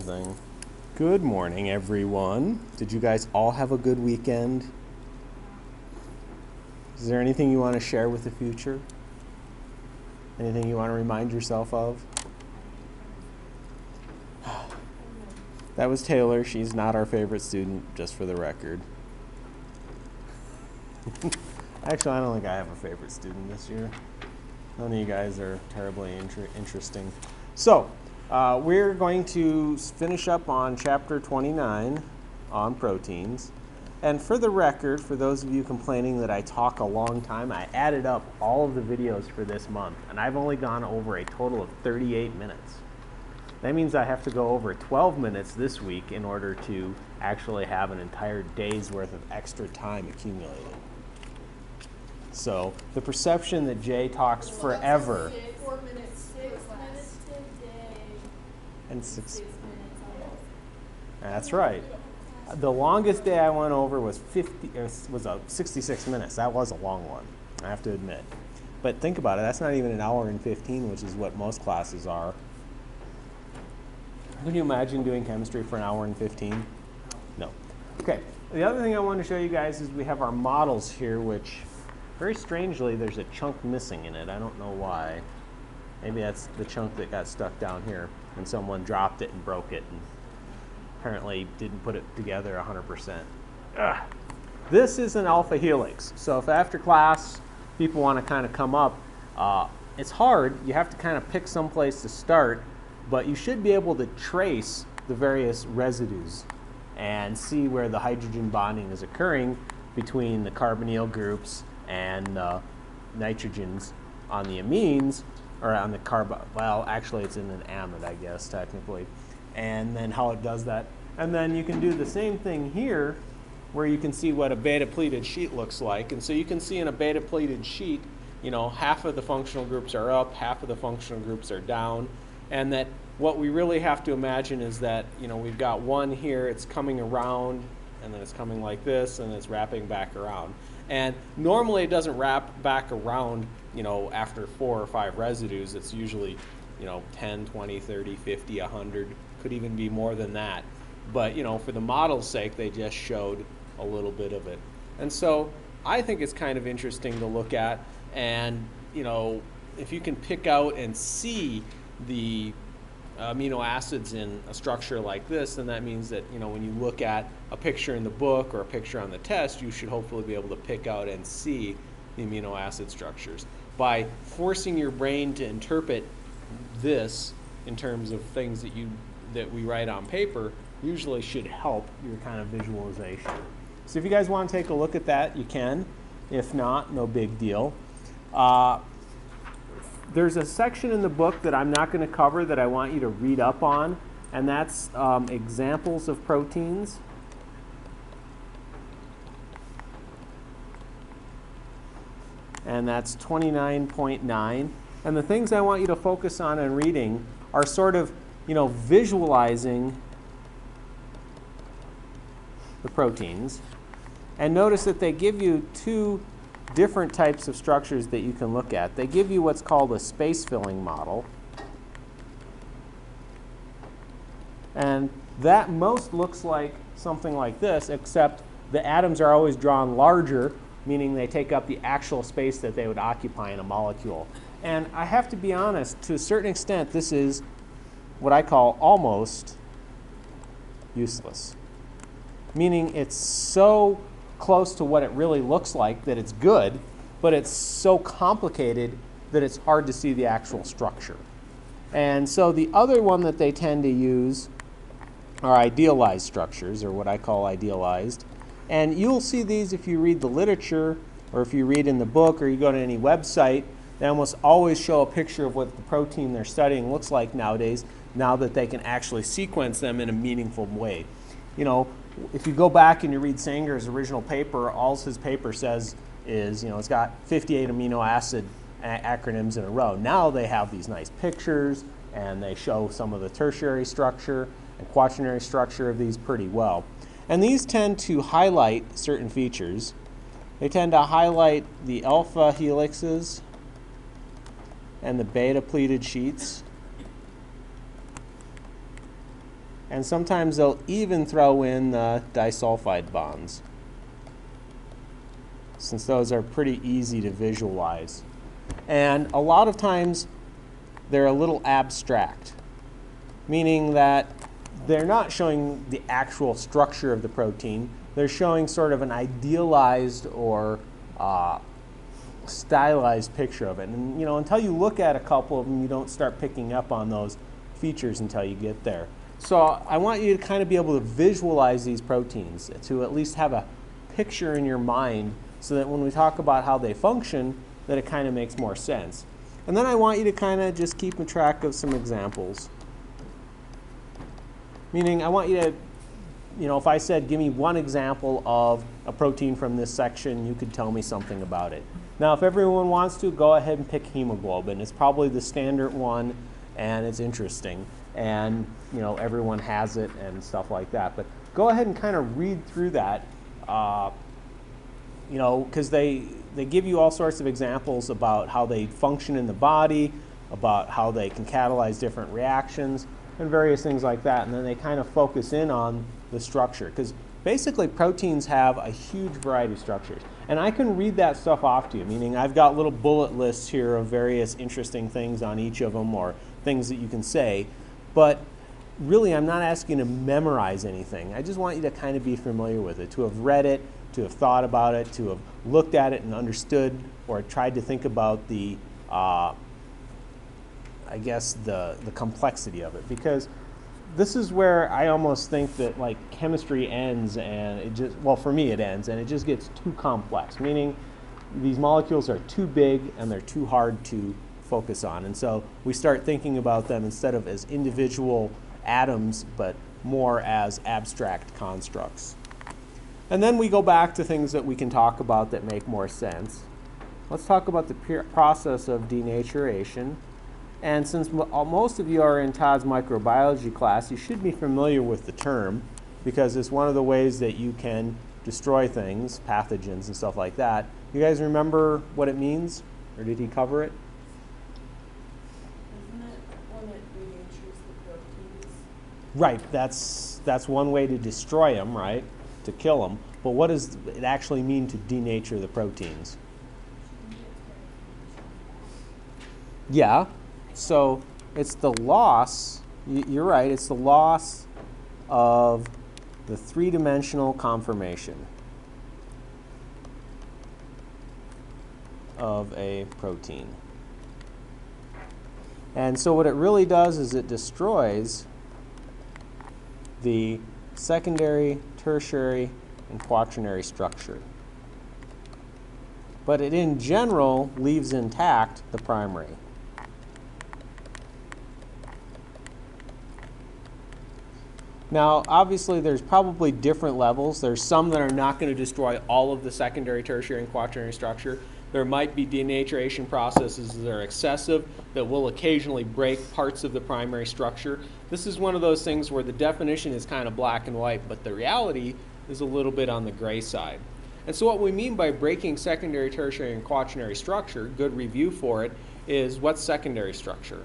everything. Good morning, everyone. Did you guys all have a good weekend? Is there anything you want to share with the future? Anything you want to remind yourself of? That was Taylor. She's not our favorite student, just for the record. Actually, I don't think I have a favorite student this year. None of you guys are terribly interesting. So, we're going to finish up on chapter 29 on proteins. And for the record, for those of you complaining that I talk a long time, I added up all of the videos for this month, and I've only gone over a total of 38 minutes. That means I have to go over 12 minutes this week in order to actually have an entire day's worth of extra time accumulated. So the perception that Jay talks forever. 4 minutes, 6 minutes today. And 6 minutes. That's right. The longest day I went over was 66 minutes. That was a long one, I have to admit. But think about it, that's not even an hour and 15, which is what most classes are. Can you imagine doing chemistry for an hour and 15? No. Okay, the other thing I want to show you guys is we have our models here, which very strangely there's a chunk missing in it. I don't know why. Maybe that's the chunk that got stuck down here and someone dropped it and broke it and apparently didn't put it together 100%. Ugh. This is an alpha helix. So if after class people want to kind of come up, it's hard. You have to kind of pick some place to start, but you should be able to trace the various residues and see where the hydrogen bonding is occurring between the carbonyl groups and nitrogens on the amines, or on the well, actually it's in an amide, I guess, technically. And then how it does that. And then you can do the same thing here where you can see what a beta pleated sheet looks like. And so you can see in a beta pleated sheet, you know, half of the functional groups are up, half of the functional groups are down. And that what we really have to imagine is that, you know, we've got one here, it's coming around, and then it's coming like this, and it's wrapping back around. And normally it doesn't wrap back around, you know, after 4 or 5 residues. It's usually, you know, 10, 20, 30, 50, 100, could even be more than that. But, you know, for the model's sake, they just showed a little bit of it. And so I think it's kind of interesting to look at. And, you know, if you can pick out and see the amino acids in a structure like this, then that means that, you know, when you look at a picture in the book or a picture on the test, you should hopefully be able to pick out and see the amino acid structures. By forcing your brain to interpret this in terms of things that we write on paper, usually should help your kind of visualization. So if you guys want to take a look at that, you can. If not, no big deal. There's a section in the book that I'm not going to cover that I want you to read up on, and that's examples of proteins. And that's 29.9. And the things I want you to focus on and reading are sort of, you know, visualizing the proteins. And notice that they give you 2 different types of structures that you can look at. They give you what's called a space filling model. And that most looks like something like this, except the atoms are always drawn larger, meaning they take up the actual space that they would occupy in a molecule. And I have to be honest, to a certain extent, this is what I call almost useless. Meaning it's so close to what it really looks like that it's good, but it's so complicated that it's hard to see the actual structure. And so the other one that they tend to use are idealized structures, or what I call idealized. And you'll see these if you read the literature, or if you read in the book, or you go to any website. They almost always show a picture of what the protein they're studying looks like nowadays, now that they can actually sequence them in a meaningful way. You know, if you go back and you read Sanger's original paper, all his paper says is, you know, it's got 58 amino acid acronyms in a row. Now they have these nice pictures, and they show some of the tertiary structure and quaternary structure of these pretty well. And these tend to highlight certain features. They tend to highlight the alpha helixes and the beta pleated sheets. And sometimes they'll even throw in the disulfide bonds, since those are pretty easy to visualize. And a lot of times they're a little abstract, meaning that they're not showing the actual structure of the protein. They're showing sort of an idealized or stylized picture of it. And until you look at a couple of them, you don't start picking up on those features until you get there. So I want you to kind of be able to visualize these proteins, to at least have a picture in your mind, so that when we talk about how they function, that it kind of makes more sense. And then I want you to kind of just keep track of some examples. Meaning I want you to, if I said, give me one example of a protein from this section, you could tell me something about it. Now, if everyone wants to, go ahead and pick hemoglobin. It's probably the standard one, and it's interesting. And, everyone has it and stuff like that. But go ahead and kind of read through that, because they give you all sorts of examples about how they function in the body, about how they can catalyze different reactions, and various things like that. And then they kind of focus in on the structure, because basically proteins have a huge variety of structures. And I can read that stuff off to you, meaning I've got little bullet lists here of various interesting things on each of them, or things that you can say. But really, I'm not asking you to memorize anything. I just want you to kind of be familiar with it, to have read it, to have thought about it, to have looked at it and understood, or tried to think about the the complexity of it. Because this is where I almost think that chemistry ends, and it just, well, for me it ends, and it just gets too complex, meaning these molecules are too big and they're too hard to focus on. And so we start thinking about them instead of as individual atoms, but more as abstract constructs. And then we go back to things that we can talk about that make more sense. Let's talk about the process of denaturation. And since most of you are in Todd's microbiology class, you should be familiar with the term, because it's one of the ways that you can destroy things, pathogens and stuff like that. You guys remember what it means? Or did he cover it? Isn't it when it denatures the proteins? Right, that's one way to destroy them, right? To kill them. But what does it actually mean to denature the proteins? Yeah. So it's the loss, you're right, it's the loss of the three-dimensional conformation of a protein. And so what it really does is it destroys the secondary, tertiary, and quaternary structure. But it in general leaves intact the primary. Now, obviously, there's probably different levels. There's some that are not going to destroy all of the secondary, tertiary, and quaternary structure. There might be denaturation processes that are excessive that will occasionally break parts of the primary structure. This is one of those things where the definition is kind of black and white, but the reality is a little bit on the gray side. And so what we mean by breaking secondary, tertiary, and quaternary structure, good review for it, is what's secondary structure?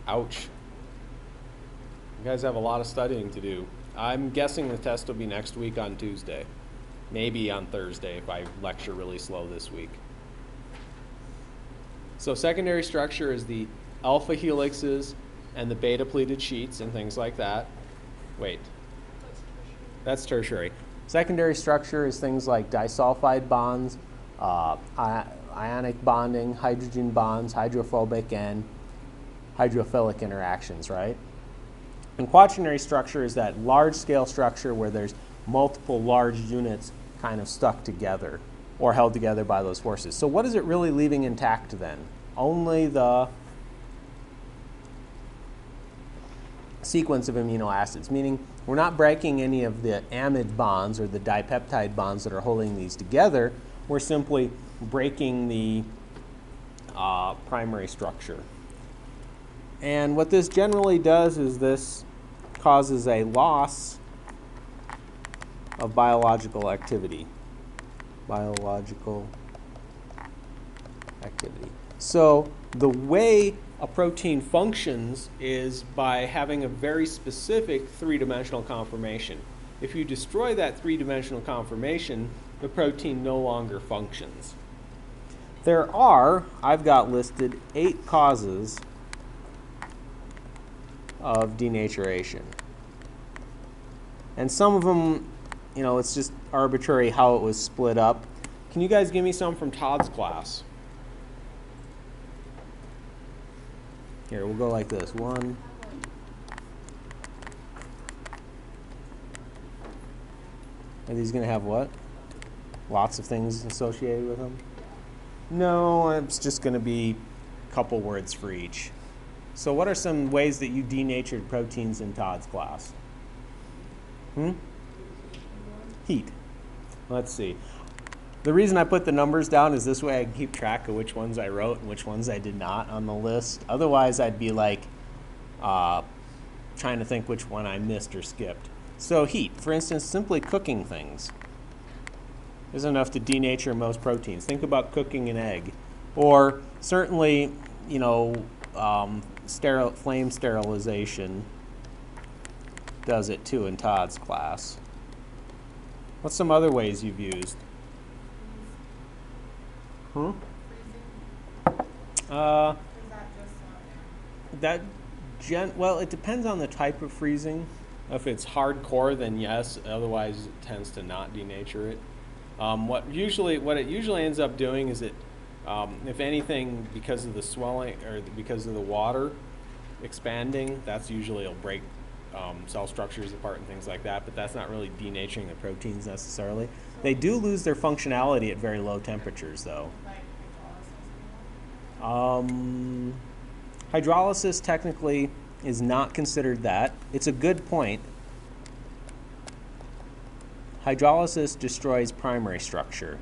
Ouch. You guys have a lot of studying to do. I'm guessing the test will be next week on Tuesday. Maybe on Thursday if I lecture really slow this week. So secondary structure is the alpha helixes and the beta pleated sheets and things like that. Wait. That's tertiary. Secondary structure is things like disulfide bonds, ionic bonding, hydrogen bonds, hydrophobic, and hydrophilic interactions, right? And quaternary structure is that large-scale structure where there's multiple large units kind of stuck together or held together by those forces. So what is it really leaving intact then? Only the sequence of amino acids, meaning we're not breaking any of the amide bonds or the dipeptide bonds that are holding these together. We're simply breaking the primary structure. And what this generally does is this causes a loss of biological activity. Biological activity. So the way a protein functions is by having a very specific three-dimensional conformation. If you destroy that three-dimensional conformation, the protein no longer functions. There are, I've got listed, 8 causes of denaturation. And some of them, you know, it's just arbitrary how it was split up. Can you guys give me some from Todd's class? Here, we'll go like this. 1. Are these going to have what? Lots of things associated with them? No, it's just going to be a couple words for each. So what are some ways that you denatured proteins in Todd's class? Heat. Let's see. The reason I put the numbers down is this way I can keep track of which ones I wrote and which ones I did not on the list. Otherwise, I'd be like trying to think which one I missed or skipped. So heat, for instance, simply cooking things is enough to denature most proteins. Think about cooking an egg. Or certainly, you know, flame sterilization does it too in Todd's class. What's some other ways you've used? Well, it depends on the type of freezing. If it's hardcore, then yes. Otherwise, it tends to not denature it. What it usually ends up doing is it, if anything, because of the swelling or because of the water expanding, that's usually it'll break cell structures apart and things like that. But that's not really denaturing the proteins necessarily. They do lose their functionality at very low temperatures, though. Hydrolysis technically is not considered that. It's a good point. Hydrolysis destroys primary structure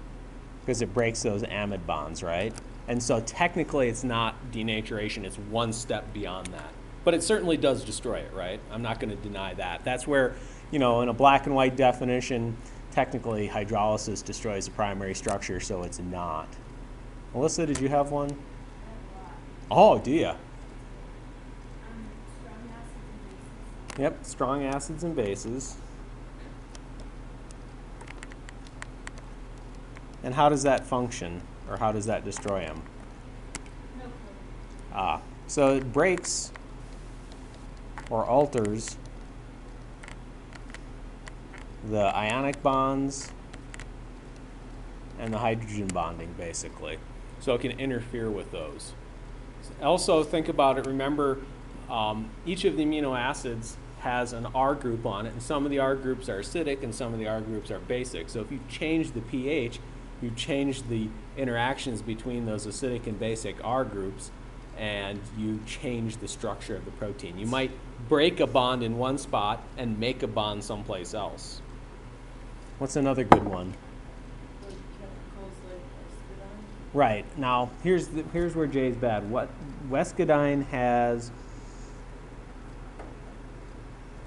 because it breaks those amide bonds, right? And so technically it's not denaturation, it's one step beyond that. But it certainly does destroy it, right? I'm not going to deny that. That's where, you know, in a black and white definition, technically hydrolysis destroys the primary structure, so it's not. Melissa, did you have one? Oh, do ya? Yep, strong acids and bases. And how does that function, or how does that destroy them? So it breaks or alters the ionic bonds and the hydrogen bonding, basically. So it can interfere with those. Also, think about it. Remember, each of the amino acids has an R group on it, and some of the R groups are acidic and some of the R groups are basic. So if you change the pH, you change the interactions between those acidic and basic R groups, and you change the structure of the protein. You might break a bond in one spot and make a bond someplace else. What's another good one? Right. Now, here's where Jay's bad. What Wescodine has,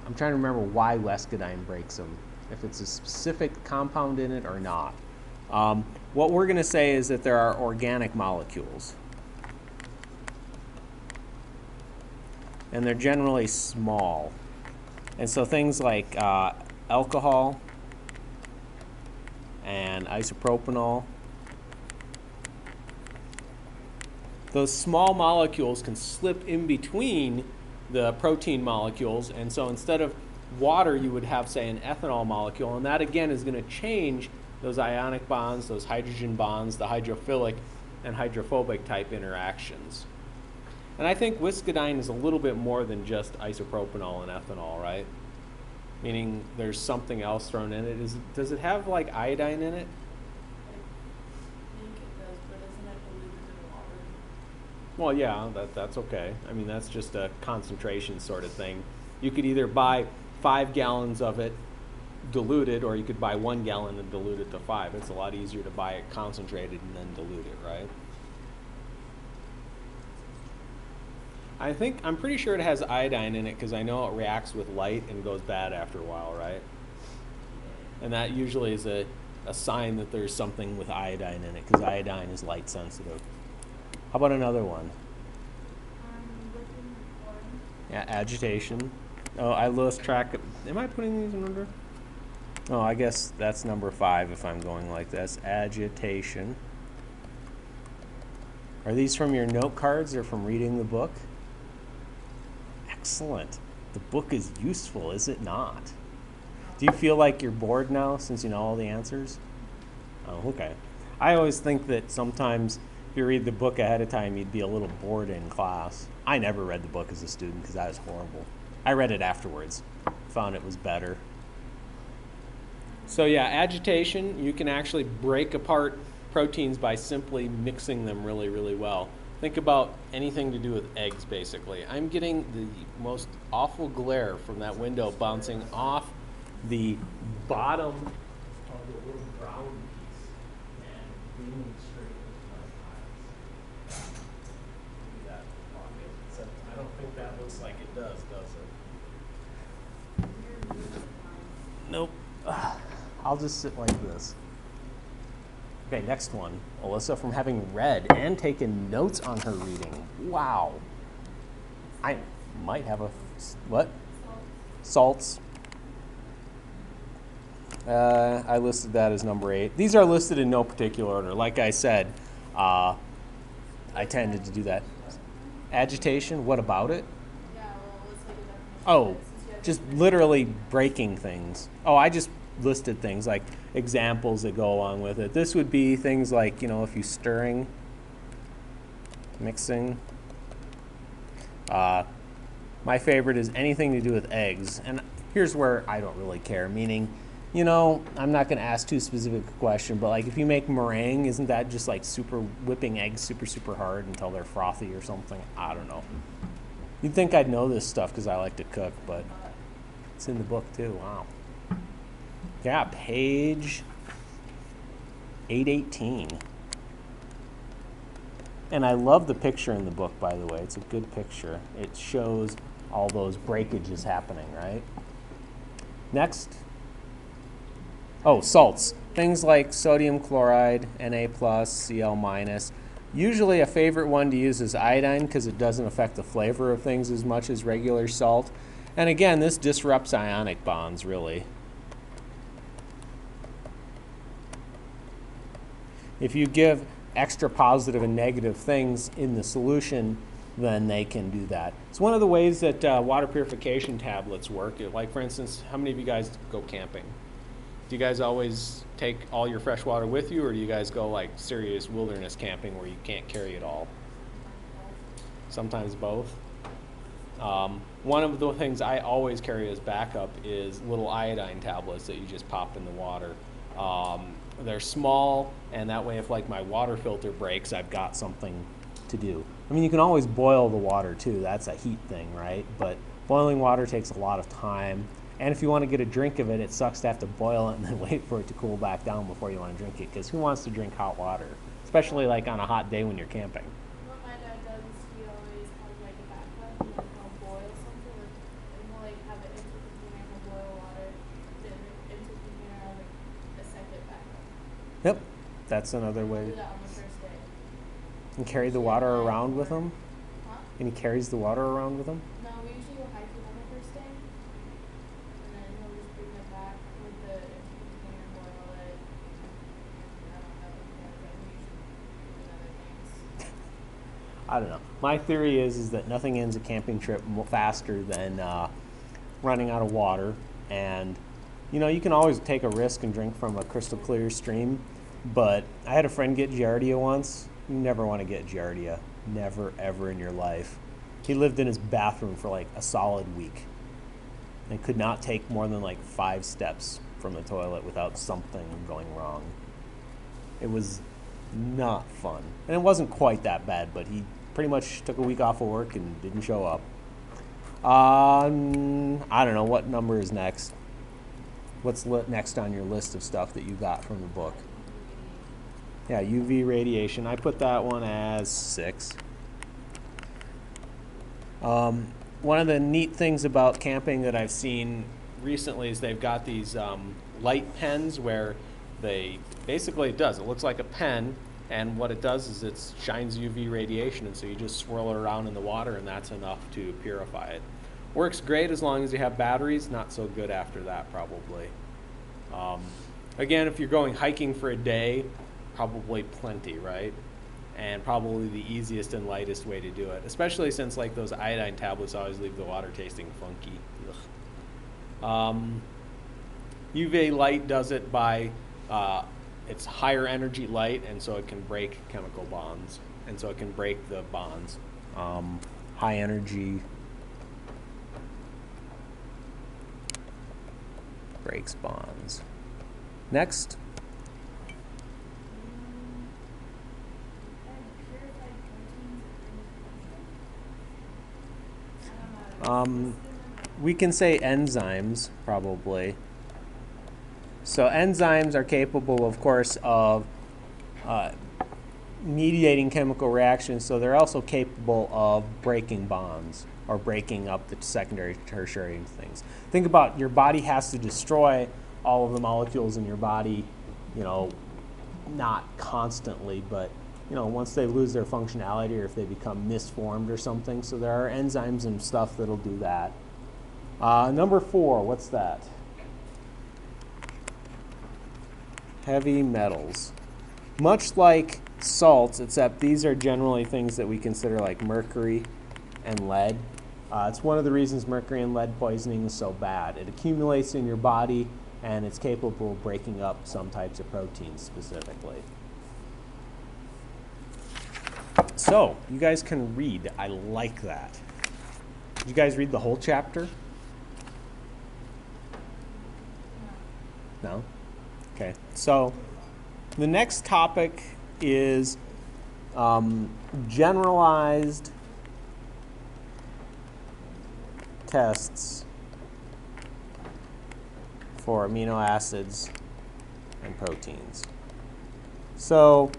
I'm trying to remember why Wescodine breaks them, if it's a specific compound in it or not. What we're going to say is that there are organic molecules. And they're generally small. And so things like alcohol and isopropanol, those small molecules can slip in between the protein molecules, and so instead of water you would have, say, an ethanol molecule, and that again is going to change those ionic bonds, those hydrogen bonds, the hydrophilic and hydrophobic type interactions. And I think Wescodine is a little bit more than just isopropanol and ethanol, right? Meaning there's something else thrown in it. Does it have like iodine in it? Well, yeah, that's okay. I mean, that's just a concentration sort of thing. You could either buy 5 gallons of it diluted, or you could buy 1 gallon and dilute it to 5. It's a lot easier to buy it concentrated and then dilute it, right? I'm pretty sure it has iodine in it because I know it reacts with light and goes bad after a while, right? And that usually is a sign that there's something with iodine in it because iodine is light sensitive. How about another one? Yeah, agitation. Oh, I lost track of, am I putting these in order? Oh, I guess that's number 5 if I'm going like this. Agitation. Are these from your note cards or from reading the book? Excellent. The book is useful, is it not? Do you feel like you're bored now since you know all the answers? Oh, okay. I always think that sometimes if you read the book ahead of time, you'd be a little bored in class. I never read the book as a student because that was horrible. I read it afterwards. Found it was better. So yeah, agitation, you can actually break apart proteins by simply mixing them really, really well. Think about anything to do with eggs, basically. I'm getting the most awful glare from that window bouncing off the bottom of the little brown piece and beaming straight into my eyes. Look at that pocket. Except I don't think that looks like it does it? Nope. I'll just sit like this. Okay, next one. Alyssa, from having read and taken notes on her reading. Wow. I might have a, what? Salts. I listed that as number 8. These are listed in no particular order. Like I said, I tended to do that. Agitation, what about it? Yeah, well, let's take it Oh, just literally breaking things. Oh, I just listed things like examples that go along with it. This would be things like, you know, if you're stirring, mixing. My favorite is anything to do with eggs. And here's where I don't really care, meaning, you know, I'm not going to ask too specific a question, but like if you make meringue, isn't that just like super whipping eggs super, super hard until they're frothy or something? I don't know. You'd think I'd know this stuff because I like to cook, but it's in the book too. Wow. Yeah, page 818. And I love the picture in the book, by the way. It's a good picture. It shows all those breakages happening, right? Next. Oh, salts. Things like sodium chloride, Na+, Cl-. Usually a favorite one to use is iodine because it doesn't affect the flavor of things as much as regular salt. And again, this disrupts ionic bonds, really. If you give extra positive and negative things in the solution, then they can do that. It's one of the ways that water purification tablets work. Like, for instance, how many of you guys go camping? Do you guys always take all your fresh water with you, or do you guys go like serious wilderness camping where you can't carry it all? Sometimes both. One of the things I always carry as backup is little iodine tablets that you just pop in the water. They're small, and that way if like my water filter breaks, I've got something to do. I mean, you can always boil the water too. That's a heat thing, right? But boiling water takes a lot of time. And if you want to get a drink of it, it sucks to have to boil it and then wait for it to cool back down before you want to drink it, because who wants to drink hot water? Especially like on a hot day when you're camping. What my dad does is he always has like a backup, and like he'll boil something, like, and he'll like have it into the container, he'll boil water, then into the container, have like a second backup. Yep, that's another Do way. that on the first day. And carry the water around with him? Huh? And he carries the water around with him? No, we usually go hiking on the first day, and then he'll just bring it back with the empty container, boil it, and I don't know, but we usually do other things. I don't know. My theory is that nothing ends a camping trip faster than running out of water. And, you know, you can always take a risk and drink from a crystal clear stream. But I had a friend get Giardia once. You never want to get Giardia. Never, ever in your life. He lived in his bathroom for like a solid week and could not take more than like 5 steps from the toilet without something going wrong. It was not fun. And it wasn't quite that bad, but he pretty much took a week off of work and didn't show up. I don't know, what number is next? What's next on your list of stuff that you got from the book? Yeah, UV radiation. I put that one as 6. One of the neat things about camping that I've seen recently is they've got these light pens where they basically it looks like a pen, and what it does is it shines UV radiation, and so you just swirl it around in the water and that's enough to purify it. Works great as long as you have batteries, not so good after that probably. Again, if you're going hiking for a day, probably plenty, right? And probably the easiest and lightest way to do it, especially since like those iodine tablets always leave the water tasting funky. UV light does it by, it's higher energy light, and so it can break chemical bonds, and so it can break the bonds. High energy breaks bonds. Next. We can say enzymes, probably. So enzymes are capable, of course, of mediating chemical reactions, so they're also capable of breaking bonds or breaking up the secondary, tertiary things. Think about your body has to destroy all of the molecules in your body, you know, not constantly, but you know, once they lose their functionality or if they become misformed or something. So there are enzymes and stuff that'll do that. Number 4, what's that? Heavy metals. Much like salts, except these are generally things that we consider like mercury and lead. It's one of the reasons mercury and lead poisoning is so bad. It accumulates in your body and it's capable of breaking up some types of proteins specifically. So, you guys can read. I like that. Did you guys read the whole chapter? No? Okay. So, the next topic is generalized tests for amino acids and proteins. So,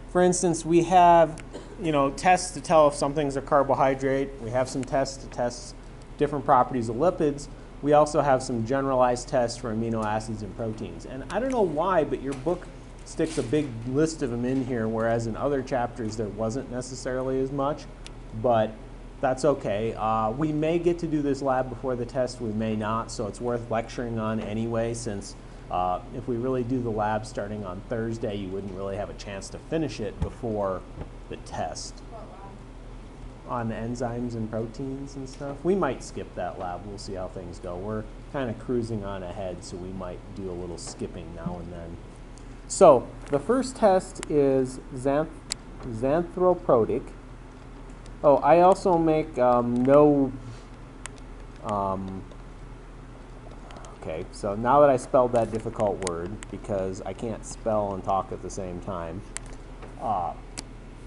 for instance, we have, you know, tests to tell if something's a carbohydrate. We have some tests to test different properties of lipids. We also have some generalized tests for amino acids and proteins. And I don't know why, but your book sticks a big list of them in here, whereas in other chapters there wasn't necessarily as much, but that's okay. We may get to do this lab before the test, we may not, so it's worth lecturing on anyway, since if we really do the lab starting on Thursday, you wouldn't really have a chance to finish it before the test. On enzymes and proteins and stuff. We might skip that lab. We'll see how things go. We're kind of cruising on ahead, so we might do a little skipping now and then. So the first test is xanthroprotic. Oh, I also make okay, so now that I spelled that difficult word, because I can't spell and talk at the same time,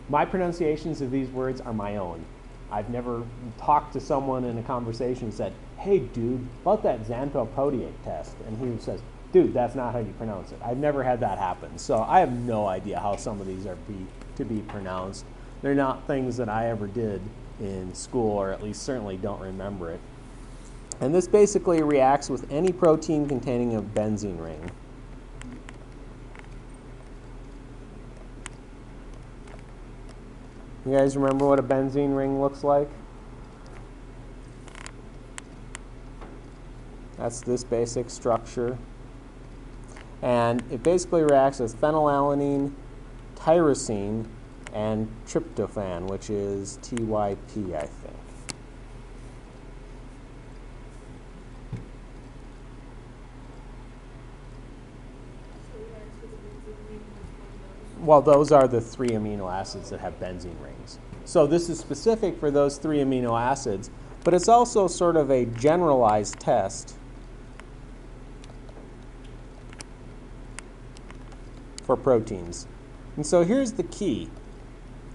my pronunciations of these words are my own. I've never talked to someone in a conversation and said, hey dude, about that xanthroprotic test, and he says, dude, that's not how you pronounce it. I've never had that happen, so I have no idea how some of these are to be pronounced. They're not things that I ever did in school, or at least certainly don't remember it. And this basically reacts with any protein containing a benzene ring. You guys remember what a benzene ring looks like? That's this basic structure. And it basically reacts with phenylalanine, tyrosine, and tryptophan, which is TYP, I think. Well, those are the 3 amino acids that have benzene rings. So this is specific for those 3 amino acids, but it's also sort of a generalized test for proteins. And so here's the key.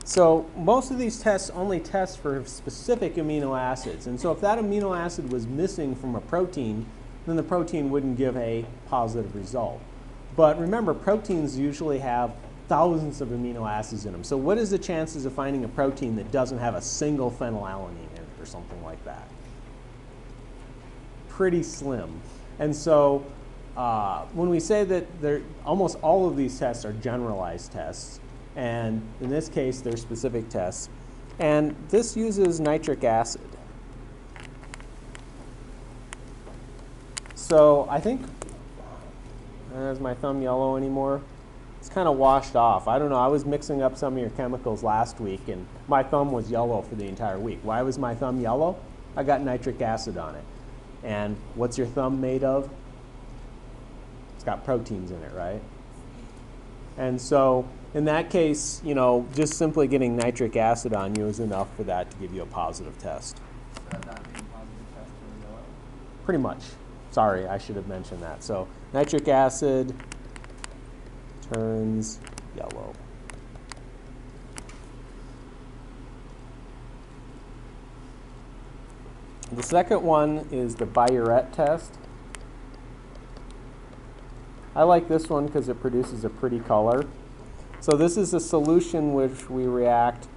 So most of these tests only test for specific amino acids. And so if that amino acid was missing from a protein, then the protein wouldn't give a positive result. But remember, proteins usually have thousands of amino acids in them. So what is the chances of finding a protein that doesn't have a single phenylalanine in it or something like that? Pretty slim. And so when we say that almost all of these tests are generalized tests, and in this case they're specific tests, and this uses nitric acid. So I think, is my thumb yellow anymore? It's kind of washed off. I don't know. I was mixing up some of your chemicals last week, and my thumb was yellow for the entire week. Why was my thumb yellow? I got nitric acid on it. And what's your thumb made of? It's got proteins in it, right? And so in that case, you know, just simply getting nitric acid on you is enough for that to give you a positive test. That being positive test for yellow? Pretty much. Sorry, I should have mentioned that. So nitric acid turns yellow. The second one is the Biuret test. I like this one because it produces a pretty color. So this is a solution which we react,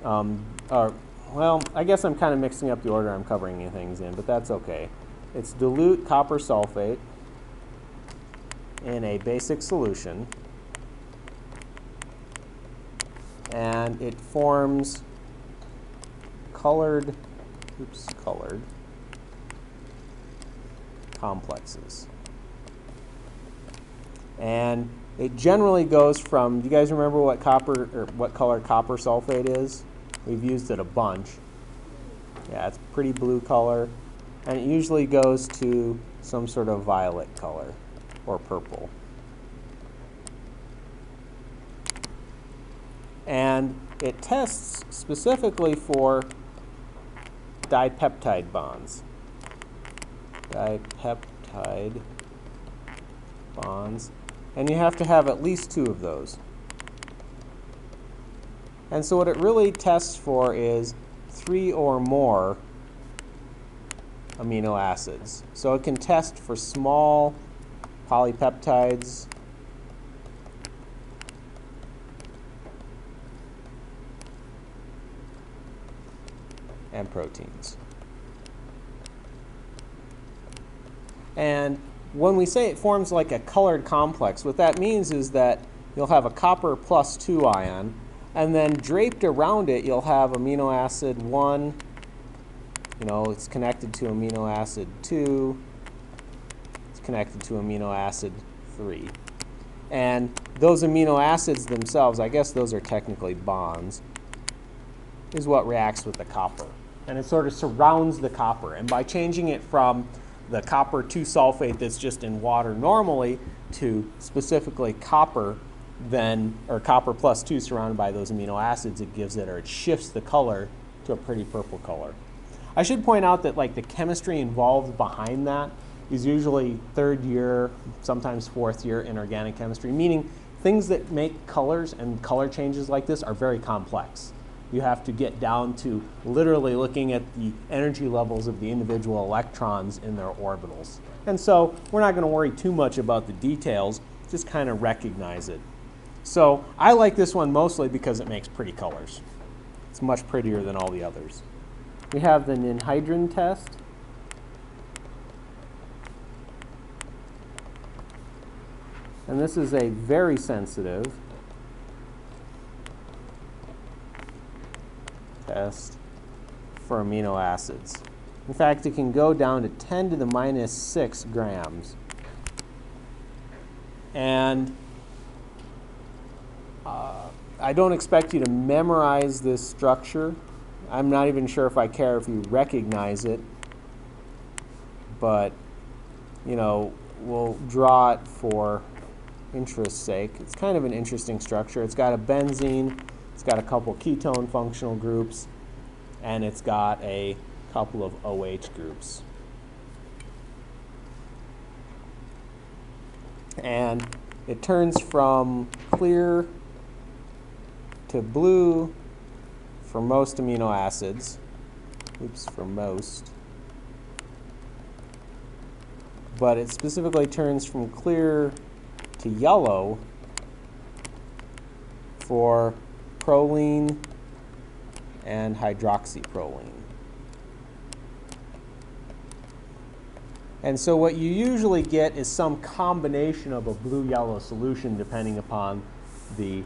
well, I guess I'm kind of mixing up the order I'm covering things in, but that's okay. It's dilute copper sulfate in a basic solution, and it forms colored complexes. And it generally goes from, do you guys remember what color copper sulfate is? We've used it a bunch. Yeah, it's pretty blue color. And it usually goes to some sort of violet color or purple. And it tests specifically for dipeptide bonds. Dipeptide bonds. And you have to have at least 2 of those. And so what it really tests for is 3 or more amino acids. So it can test for small polypeptides, and proteins. And when we say it forms like a colored complex, what that means is that you'll have a copper plus 2 ion, and then draped around it you'll have amino acid 1, you know, it's connected to amino acid 2, it's connected to amino acid 3. And those amino acids themselves, I guess those are technically bonds, is what reacts with the copper. And it sort of surrounds the copper. And by changing it from the copper 2 sulfate that's just in water normally to specifically copper, then, or copper plus 2 surrounded by those amino acids, it gives it, or it shifts the color to a pretty purple color. I should point out that like the chemistry involved behind that is usually 3rd year, sometimes 4th year in organic chemistry, meaning things that make colors and color changes like this are very complex. You have to get down to literally looking at the energy levels of the individual electrons in their orbitals. And so we're not going to worry too much about the details, just kind of recognize it. So I like this one mostly because it makes pretty colors. It's much prettier than all the others. We have the Ninhydrin test. And this is a very sensitive test for amino acids. In fact, it can go down to 10 to the minus 6 grams. And I don't expect you to memorize this structure. I'm not even sure if I care if you recognize it, but you know, we'll draw it for interest's sake. It's kind of an interesting structure. It's got a benzene, it's got a couple ketone functional groups, and it's got a couple of OH groups. And it turns from clear to blue for most amino acids. Oops, for most. But it specifically turns from clear to yellow for proline and hydroxyproline. And so what you usually get is some combination of a blue-yellow solution depending upon the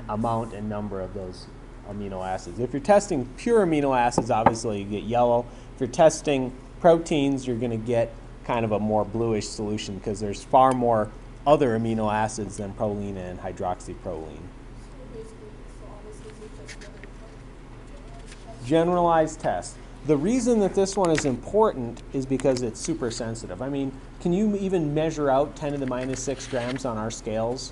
amount and number of those amino acids. If you're testing pure amino acids, obviously you get yellow. If you're testing proteins, you're going to get kind of a more bluish solution because there's far more other amino acids than proline and hydroxyproline. So basically, so all this is just another Generalized test. The reason that this one is important is because it's super sensitive. I mean, can you even measure out 10 to the minus 6 grams on our scales?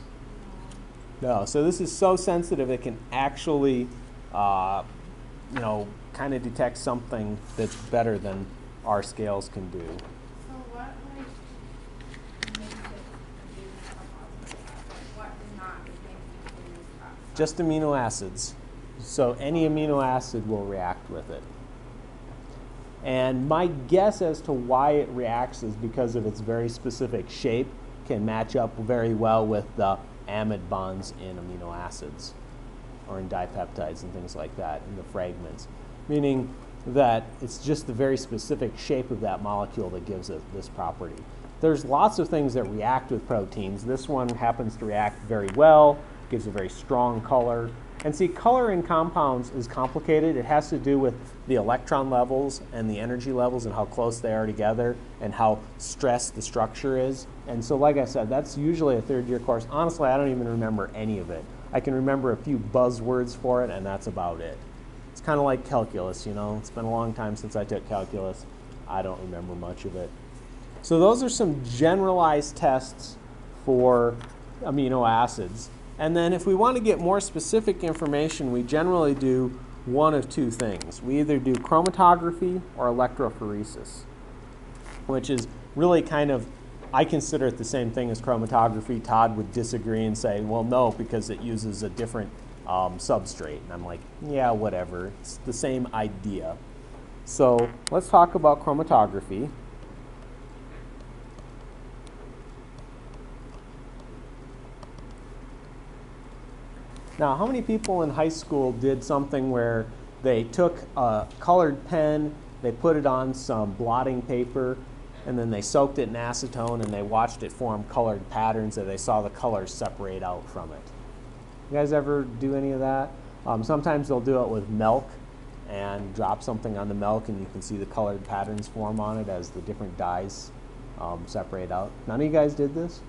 No. So this is so sensitive it can actually, you know, kind of detect something that's better than our scales can do. So what like makes it produce composites? Like what does not make it produce composites? Just amino acids. So any amino acid will react with it. And my guess as to why it reacts is because of its very specific shape can match up very well with the amide bonds in amino acids or in dipeptides and things like that in the fragments. Meaning that it's just the very specific shape of that molecule that gives it this property. There's lots of things that react with proteins. This one happens to react very well, gives a very strong color. And see, color in compounds is complicated. It has to do with the electron levels and the energy levels and how close they are together and how stressed the structure is. And so, like I said, that's usually a third-year course. Honestly, I don't even remember any of it. I can remember a few buzzwords for it, and that's about it. It's kind of like calculus, you know. It's been a long time since I took calculus. I don't remember much of it. So those are some generalized tests for amino acids. And then if we want to get more specific information, we generally do one of two things. We either do chromatography or electrophoresis, which is really kind of, I consider it the same thing as chromatography. Todd would disagree and say, well, no, because it uses a different substrate. And I'm like, yeah, whatever. It's the same idea. So let's talk about chromatography. Now, how many people in high school did something where they took a colored pen, they put it on some blotting paper, and then they soaked it in acetone and they watched it form colored patterns and they saw the colors separate out from it? You guys ever do any of that? Sometimes they'll do it with milk and drop something on the milk and you can see the colored patterns form on it as the different dyes separate out. None of you guys did this?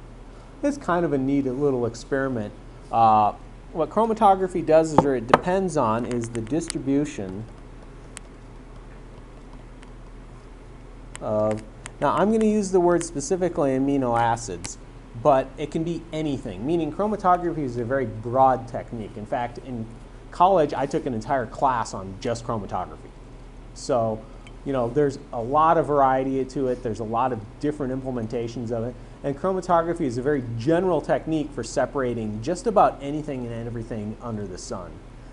It's kind of a neat little experiment. What chromatography does is, or it depends on, is the distribution of, now I'm going to use the word specifically amino acids, but it can be anything, meaning chromatography is a very broad technique. In fact, in college, I took an entire class on just chromatography. So, you know, there's a lot of variety to it. There's a lot of different implementations of it. And chromatography is a very general technique for separating just about anything and everything under the sun.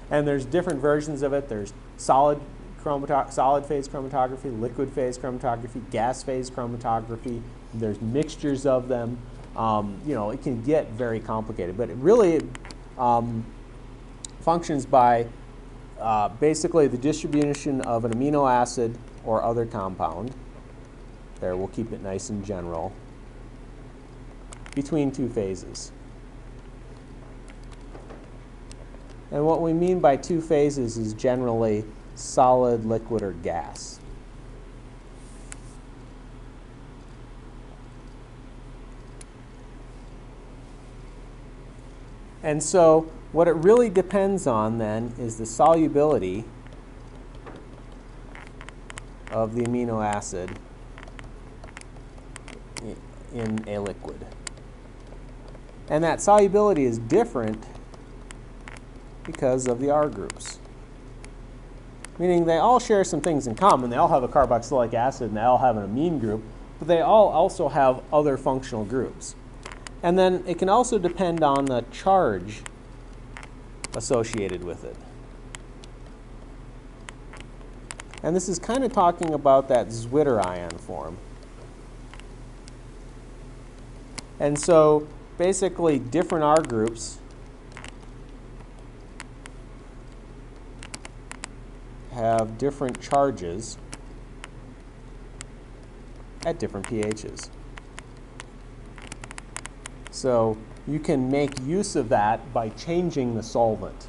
And there's different versions of it. There's solid phase chromatography, liquid phase chromatography, gas phase chromatography. There's mixtures of them. You know, it can get very complicated, but it really functions by basically the distribution of an amino acid or other compound. There, we'll keep it nice and general. Between two phases. And what we mean by two phases is generally solid, liquid, or gas. And so what it really depends on then is the solubility of the amino acid in a liquid. And that solubility is different because of the R groups. Meaning they all share some things in common. They all have a carboxylic acid and they all have an amine group, but they all also have other functional groups. And then it can also depend on the charge associated with it. And this is kind of talking about that Zwitter ion form. And so basically different R groups have different charges at different pHs. So you can make use of that by changing the solvent.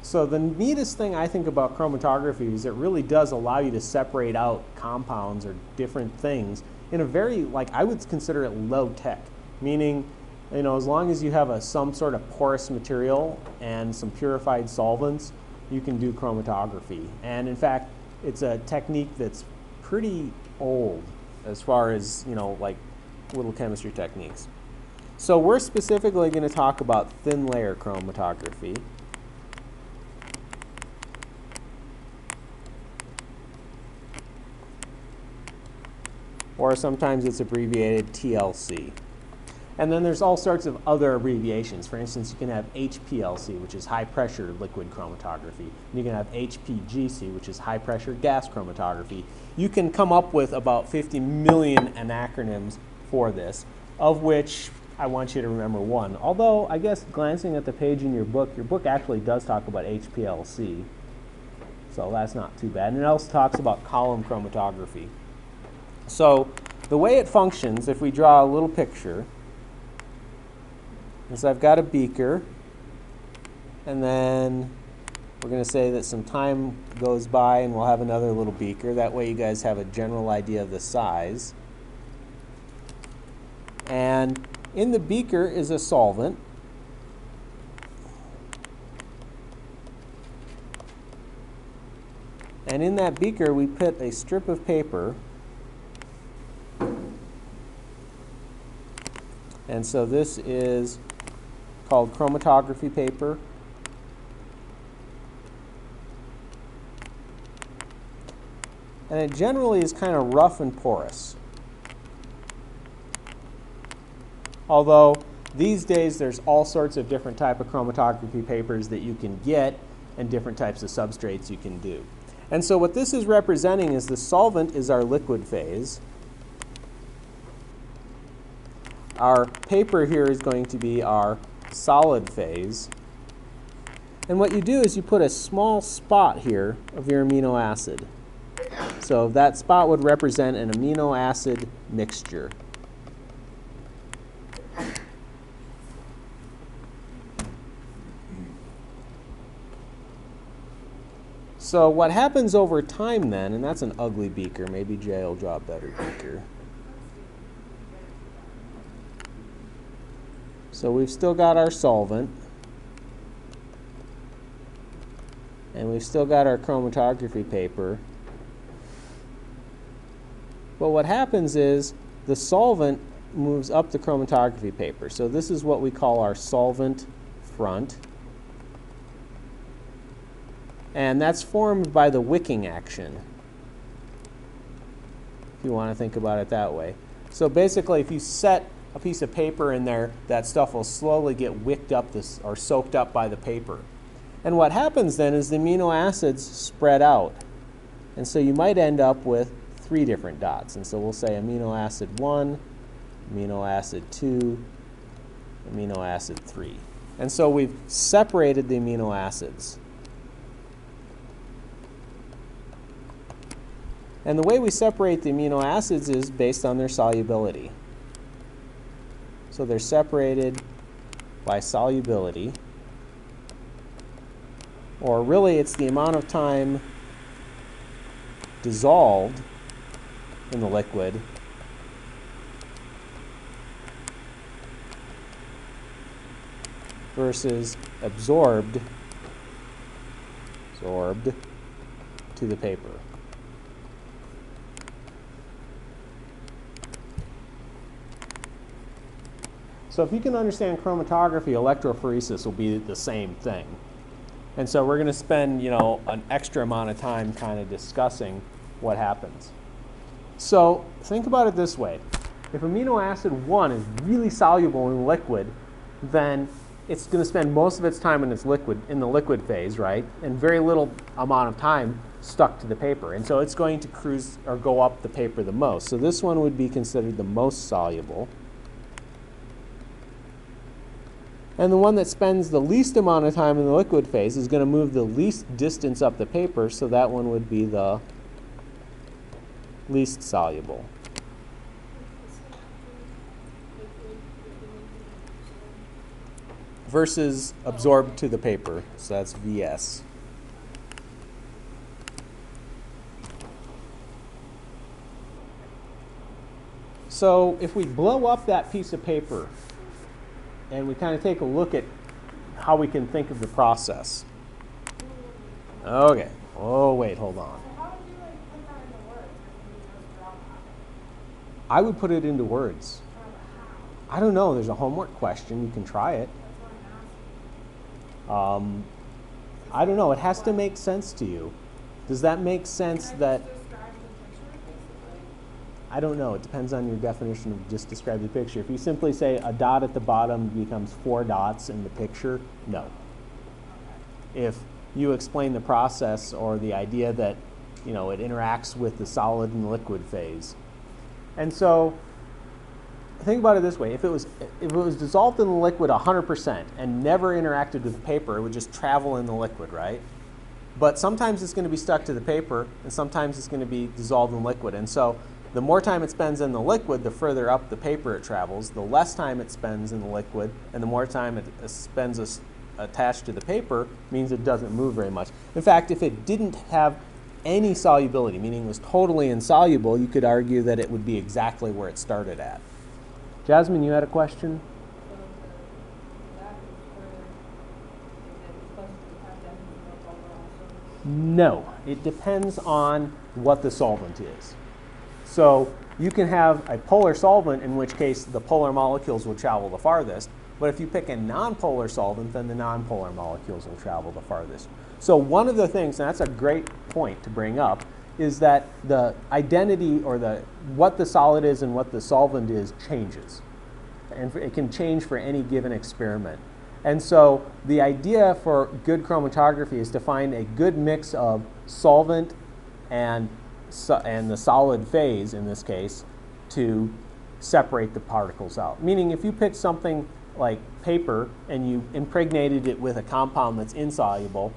So the neatest thing I think about chromatography is it really does allow you to separate out compounds or different things in a very, like, I would consider it low tech, meaning, you know, as long as you have some sort of porous material and some purified solvents, you can do chromatography. And in fact, it's a technique that's pretty old as far as, you know, like little chemistry techniques. So we're specifically going to talk about thin layer chromatography. Or sometimes it's abbreviated TLC. And then there's all sorts of other abbreviations. For instance, you can have HPLC, which is high pressure liquid chromatography. And you can have HPGC, which is high pressure gas chromatography. You can come up with about 50 million acronyms for this, of which I want you to remember one. Although, I guess glancing at the page in your book actually does talk about HPLC. So that's not too bad. And it also talks about column chromatography. So the way it functions, if we draw a little picture, is I've got a beaker, and then we're going to say that some time goes by and we'll have another little beaker. That way you guys have a general idea of the size. And in the beaker is a solvent. And in that beaker we put a strip of paper. And so this is called chromatography paper. And it generally is kind of rough and porous. Although these days there's all sorts of different type of chromatography papers that you can get and different types of substrates you can do. And so what this is representing is the solvent is our liquid phase. Our paper here is going to be our solid phase. And what you do is you put a small spot here of your amino acid. So that spot would represent an amino acid mixture. So what happens over time then, and that's an ugly beaker, maybe Jay will draw a better beaker. So we've still got our solvent, and we've still got our chromatography paper. But what happens is the solvent moves up the chromatography paper. So this is what we call our solvent front. And that's formed by the wicking action, if you want to think about it that way. So basically, if you set a piece of paper in there, that stuff will slowly get wicked up or soaked up by the paper. And what happens then is the amino acids spread out. And so you might end up with 3 different dots. And so we'll say amino acid 1, amino acid 2, amino acid 3. And so we've separated the amino acids. And the way we separate the amino acids is based on their solubility. So they're separated by solubility, or really it's the amount of time dissolved in the liquid versus absorbed to the paper. So if you can understand chromatography, electrophoresis will be the same thing. And so we're going to spend, you know, an extra amount of time kind of discussing what happens. So think about it this way. If amino acid 1 is really soluble in liquid, then it's going to spend most of its time in the liquid phase, right? And very little amount of time stuck to the paper. And so it's going to cruise or go up the paper the most. So this one would be considered the most soluble. And the one that spends the least amount of time in the liquid phase is going to move the least distance up the paper, so that one would be the least soluble. versus absorbed to the paper. So that's Vs. So if we blow up that piece of paper and we kind of take a look at how we can think of the process. Okay. Oh, wait, hold on. So how would you like put that into words? Or can you just draw that? I would put it into words. How? I don't know. There's a homework question. You can try it. That's what I'm asking. I don't know. It has to make sense to you. Does that make sense Can I that... just describe the picture, basically? I don't know. It depends on your definition of just describe the picture. If you simply say a dot at the bottom becomes 4 dots in the picture, no. Okay. If you explain the process or the idea that, you know, it interacts with the solid and liquid phase. And so think about it this way. If it was dissolved in the liquid 100% and never interacted with the paper, it would just travel in the liquid, right? But sometimes it's going to be stuck to the paper, and sometimes it's going to be dissolved in liquid. And so the more time it spends in the liquid, the further up the paper it travels. The less time it spends in the liquid, and the more time it spends attached to the paper, means it doesn't move very much. In fact, if it didn't have any solubility, meaning it was totally insoluble, you could argue that it would be exactly where it started at. Jasmine, you had a question? So that is where it's supposed to have that in the also. No, it depends on what the solvent is. So you can have a polar solvent, in which case the polar molecules will travel the farthest. But if you pick a nonpolar solvent, then the nonpolar molecules will travel the farthest. So one of the things, and that's a great point to bring up, is that the identity or what the solid is and what the solvent is changes. And it can change for any given experiment. And so the idea for good chromatography is to find a good mix of solvent and the solid phase, in this case, to separate the particles out. Meaning if you pick something like paper and you impregnated it with a compound that's insoluble,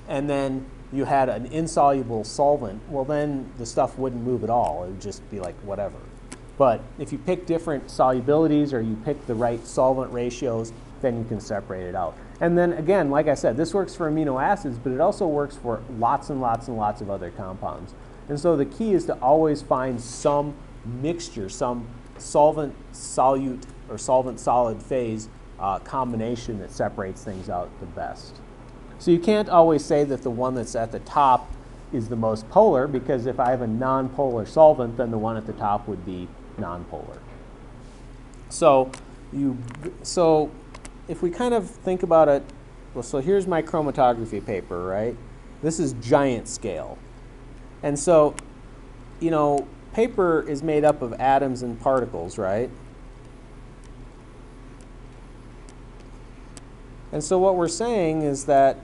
and then you had an insoluble solvent, well then the stuff wouldn't move at all. It would just be like whatever. But if you pick different solubilities or you pick the right solvent ratios, then you can separate it out. And then again, like I said, this works for amino acids, but it also works for lots and lots and lots of other compounds. And so the key is to always find some mixture, some solvent solute or solvent solid phase combination that separates things out the best. So you can't always say that the one that's at the top is the most polar, because if I have a nonpolar solvent, then the one at the top would be nonpolar. So if we kind of think about it, well, so here's my chromatography paper, right? This is giant scale. And so, you know, paper is made up of atoms and particles, right? And so what we're saying is that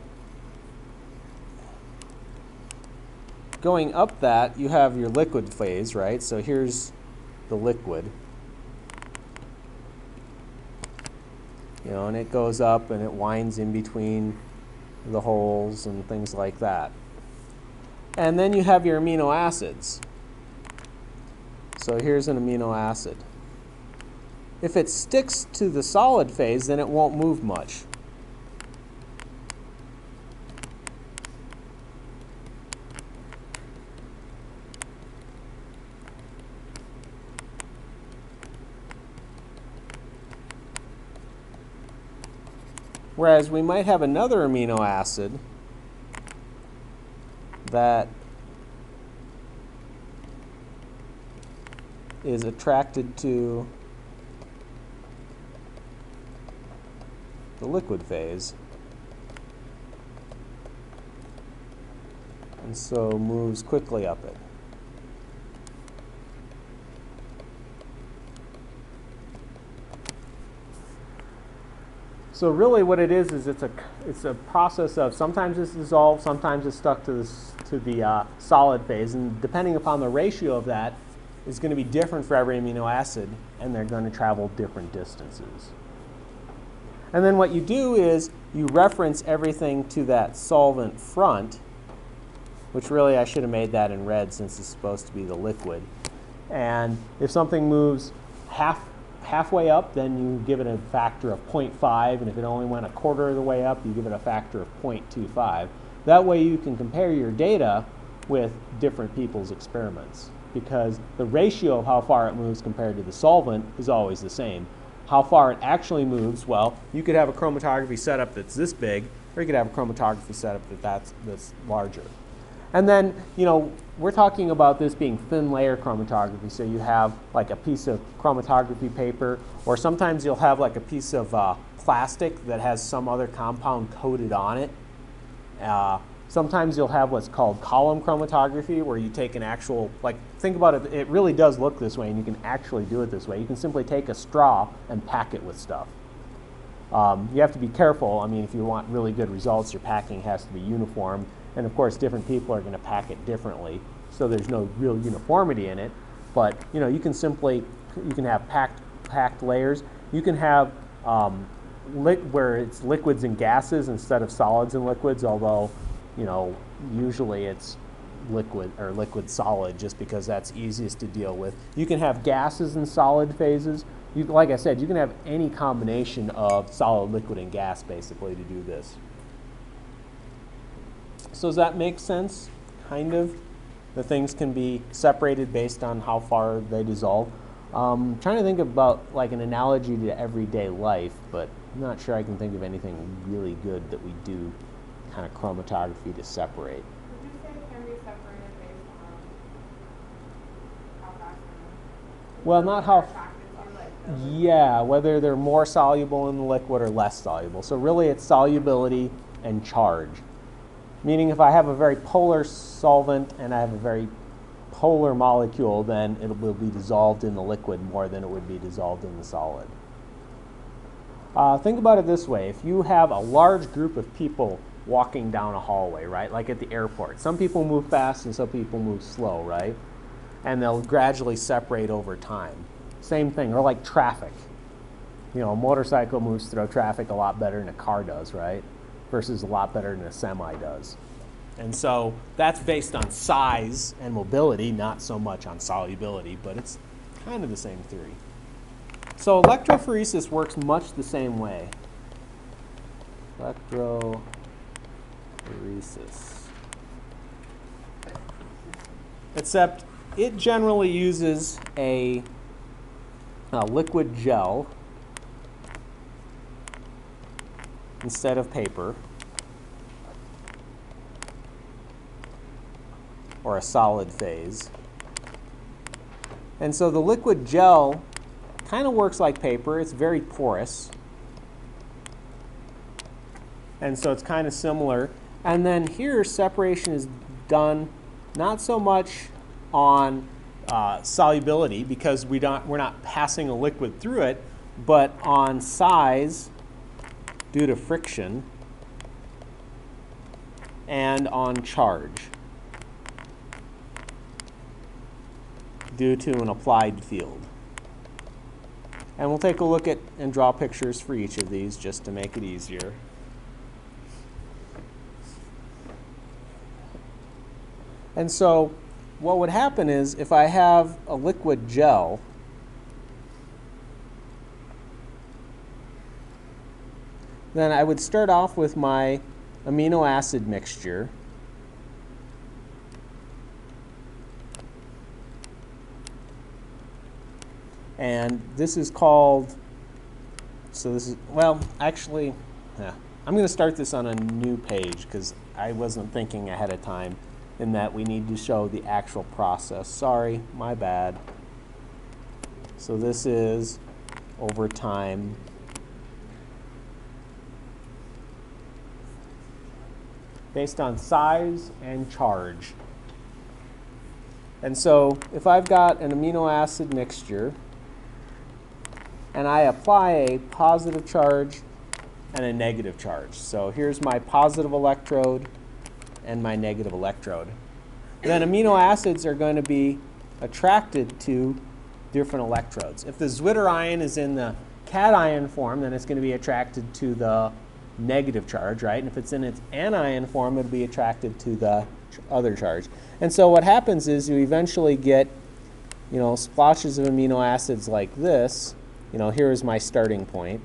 going up that, you have your liquid phase, right? So here's the liquid. You know, and it goes up and it winds in between the holes and things like that. And then you have your amino acids. So here's an amino acid. If it sticks to the solid phase, then it won't move much. Whereas we might have another amino acid that is attracted to the liquid phase, and so moves quickly up it. So really what it is it's a process of sometimes it's dissolved, sometimes it's stuck to the solid phase, and depending upon the ratio of that is going to be different for every amino acid, and they're going to travel different distances. And then what you do is you reference everything to that solvent front, which really I should have made that in red since it's supposed to be the liquid. And if something moves half halfway up, then you give it a factor of 0.5, and if it only went a quarter of the way up, you give it a factor of 0.25. That way you can compare your data with different people's experiments, because the ratio of how far it moves compared to the solvent is always the same. How far it actually moves, well, you could have a chromatography setup that's this big, or you could have a chromatography setup that's larger. And then, we're talking about this being thin layer chromatography, so you have like a piece of chromatography paper, or sometimes you'll have like a piece of plastic that has some other compound coated on it. Sometimes you'll have what's called column chromatography, where you take an actual, think about it, it really does look this way, and you can actually do it this way. You can simply take a straw and pack it with stuff. You have to be careful. I mean, if you want really good results, your packing has to be uniform. And of course, different people are going to pack it differently, so there's no real uniformity in it. But you can have packed layers. You can have where it's liquids and gases instead of solids and liquids, although usually it's liquid or liquid solid, just because that's easiest to deal with. You can have gases and solid phases. Like I said, you can have any combination of solid, liquid, and gas basically to do this. So does that make sense? Kind of. The things can be separated based on how far they dissolve. Trying to think about like an analogy to everyday life, but I'm not sure I can think of anything really good that we do kind of chromatography to separate. Would you say it can be separated based on how fast they move? Well, not how. Attracted to, Yeah, whether they're more soluble in the liquid or less soluble. So really, it's solubility and charge. Meaning, if I have a very polar solvent and I have a very polar molecule, then it will be dissolved in the liquid more than it would be dissolved in the solid. Think about it this way. If you have a large group of people walking down a hallway, right, like at the airport, some people move fast and some people move slow, right? And they'll gradually separate over time. Same thing, or like traffic. A motorcycle moves through traffic a lot better than a car does, right? Versus a lot better than a semi does. And so that's based on size and mobility, not so much on solubility, but it's kind of the same theory. So electrophoresis works much the same way. Electrophoresis. Except it generally uses a liquid gel instead of paper, or a solid phase. And so the liquid gel kind of works like paper. It's very porous. And so it's kind of similar. And then here, separation is done not so much on solubility, because we're not passing a liquid through it, but on size due to friction, and on charge due to an applied field. And we'll take a look at and draw pictures for each of these just to make it easier. And so what would happen is, if I have a liquid gel, then I would start off with my amino acid mixture. And this is called, so this is, well, actually, yeah, I'm going to start this on a new page because I wasn't thinking ahead of time in that we need to show the actual process. Sorry, my bad. So this is over time. Based on size and charge. And so if I've got an amino acid mixture and I apply a positive charge and a negative charge. So here's my positive electrode and my negative electrode. Then amino acids are going to be attracted to different electrodes. If the Zwitter-ion is in the cation form, then it's going to be attracted to the negative charge, right? And if it's in its anion form, it'll be attracted to the other charge. And so what happens is you eventually get, splotches of amino acids like this here is my starting point.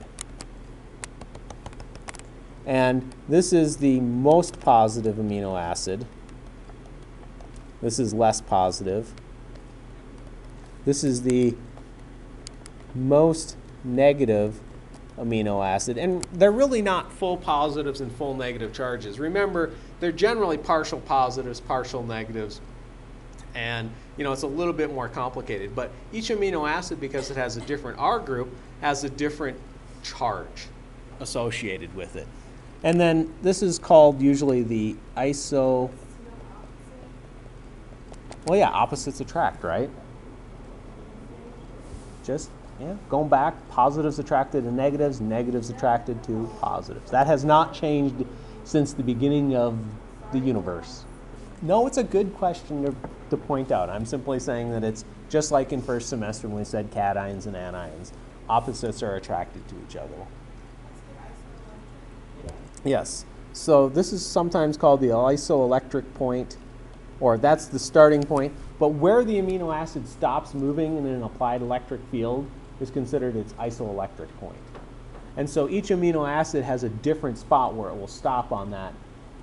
And this is the most positive amino acid. This is less positive. This is the most negative amino acid. And they're really not full positives and full negative charges. Remember, they're generally partial positives, partial negatives. And it's a little bit more complicated. But each amino acid, because it has a different R group, has a different charge associated with it. And then this is called usually the iso... Well, yeah, opposites attract, right? Going back, positives attracted to negatives, negatives attracted to positives. That has not changed since the beginning of the universe. No, it's a good question to point out. I'm simply saying that it's just like in first semester when we said cations and anions. Opposites are attracted to each other. Yes. So this is sometimes called the isoelectric point, or that's the starting point. But where the amino acid stops moving in an applied electric field is considered its isoelectric point. And so each amino acid has a different spot where it will stop on that,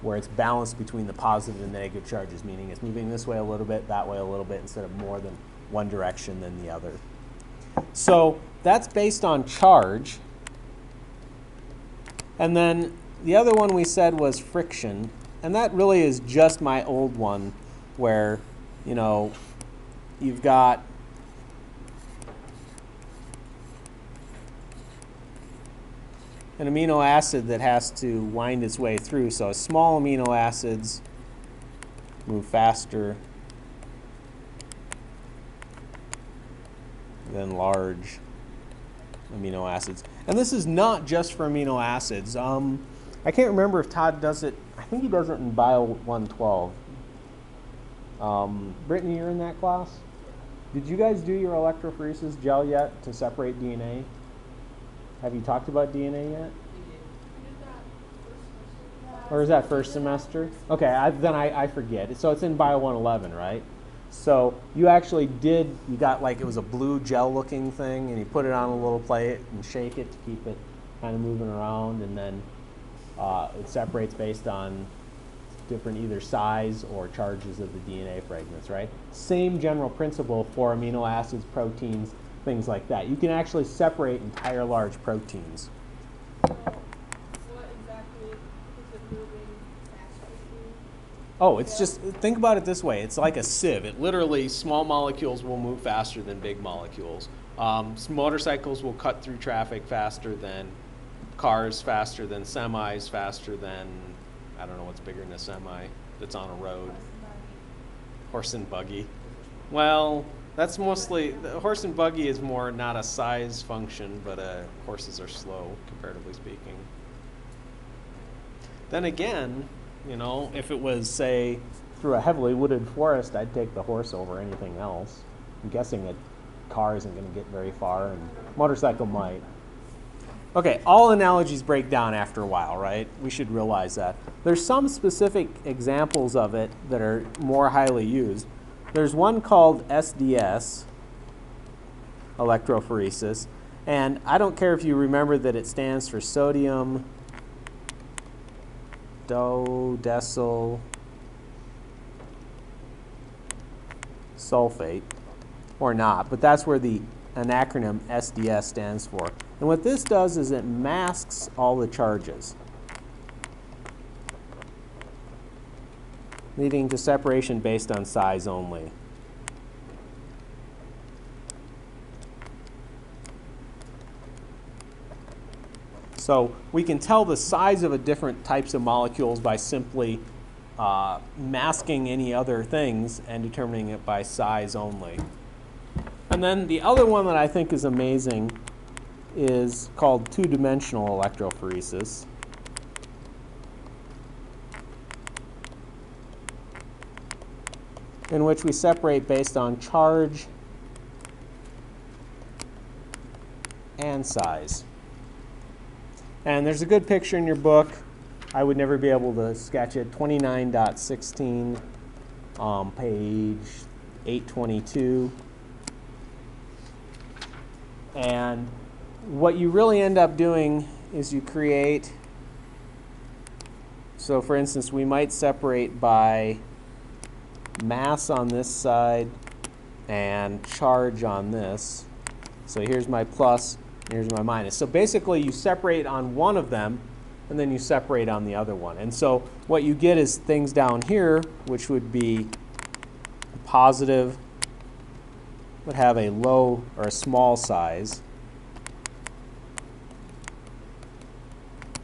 where it's balanced between the positive and negative charges, meaning it's moving this way a little bit, that way a little bit, instead of more than one direction than the other. So that's based on charge. And then the other one we said was friction. And that really is just my old one where, you've got an amino acid that has to wind its way through. So small amino acids move faster than large amino acids. And this is not just for amino acids. I can't remember if Todd does it. I think he does it in Bio 112. Brittany, you're in that class? Did you guys do your electrophoresis gel yet to separate DNA? Have you talked about DNA yet? Or is that first semester? Okay, then I forget. So it's in Bio 111, right? So you actually did, you got like, it was a blue gel looking thing, and you put it on a little plate and shake it to keep it kind of moving around, and then it separates based on different either size or charges of the DNA fragments, right? Same general principle for amino acids, proteins, things like that. You can actually separate entire large proteins. What exactly is it moving faster to? Oh, it's just, think about it this way. It's like a sieve. It literally, small molecules will move faster than big molecules. Motorcycles will cut through traffic faster than cars, faster than semis, faster than, I don't know what's bigger than a semi that's on a road. Horse and buggy. Well, that's mostly, the horse and buggy is more not a size function, but horses are slow, comparatively speaking. Then again, if it was, say, through a heavily wooded forest, I'd take the horse over anything else. I'm guessing a car isn't going to get very far, and motorcycle might. Okay, all analogies break down after a while, right? We should realize that. There's some specific examples of it that are more highly used. There's one called Sds Electrophoresis, and I don't care if you remember that it stands for sodium dodecyl sulfate or not, but that's where an acronym SDS stands for. And what this does is it masks all the charges, leading to separation based on size only. So we can tell the size of different types of molecules by simply masking any other things and determining it by size only. And then the other one that I think is amazing is called two-dimensional electrophoresis. In which we separate based on charge and size. And there's a good picture in your book. I would never be able to sketch it. 29.16, page 822. And what you really end up doing is you create, so for instance, we might separate by mass on this side and charge on this. So here's my plus, here's my minus. So basically you separate on one of them and then you separate on the other one. And so what you get is things down here, which would be positive, would have a low or a small size.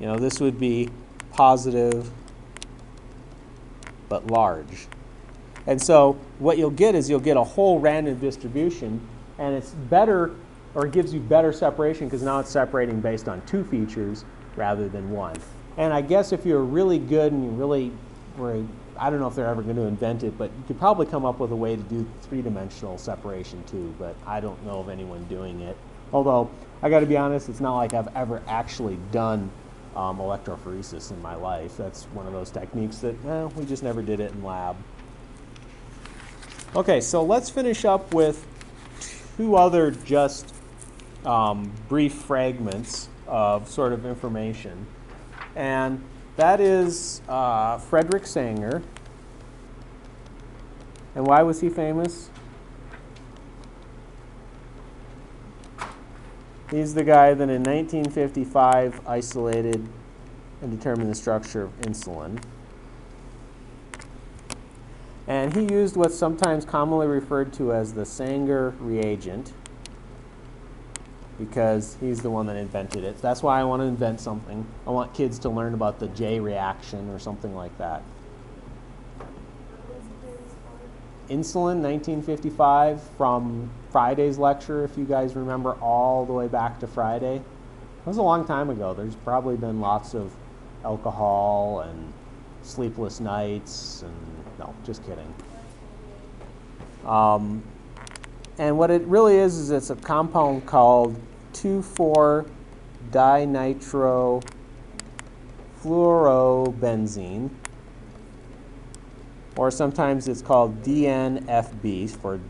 You know, this would be positive but large. And so what you'll get is you'll get a whole random distribution, and it's better, or it gives you better separation because now it's separating based on two features rather than one. And I guess if you're really good and you really were, I don't know if they're ever going to invent it, but you could probably come up with a way to do three-dimensional separation too, but I don't know of anyone doing it. Although, I got to be honest, it's not like I've ever actually done electrophoresis in my life. That's one of those techniques that, we just never did it in lab. Okay, so let's finish up with two other just brief fragments of sort of information. And that is Frederick Sanger. And why was he famous? He's the guy that in 1955 isolated and determined the structure of insulin. And he used what's sometimes commonly referred to as the Sanger reagent because he's the one that invented it. That's why I want to invent something. I want kids to learn about the J reaction or something like that. Insulin, 1955, from Friday's lecture, if you guys remember all the way back to Friday. That was a long time ago. There's probably been lots of alcohol and sleepless nights and, no, just kidding. And what it really is it's a compound called 2,4-dinitrofluorobenzene, or sometimes it's called DNFB for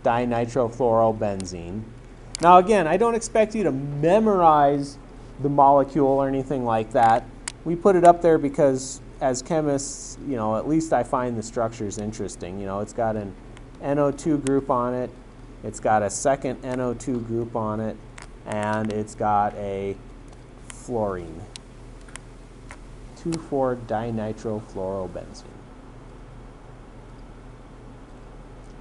dinitrofluorobenzene. Now again, I don't expect you to memorize the molecule or anything like that. We put it up there because as chemists, you know, at least I find the structures interesting. You know, it's got an NO2 group on it, it's got a second NO2 group on it, and it's got a fluorine. 2,4-dinitrofluorobenzene.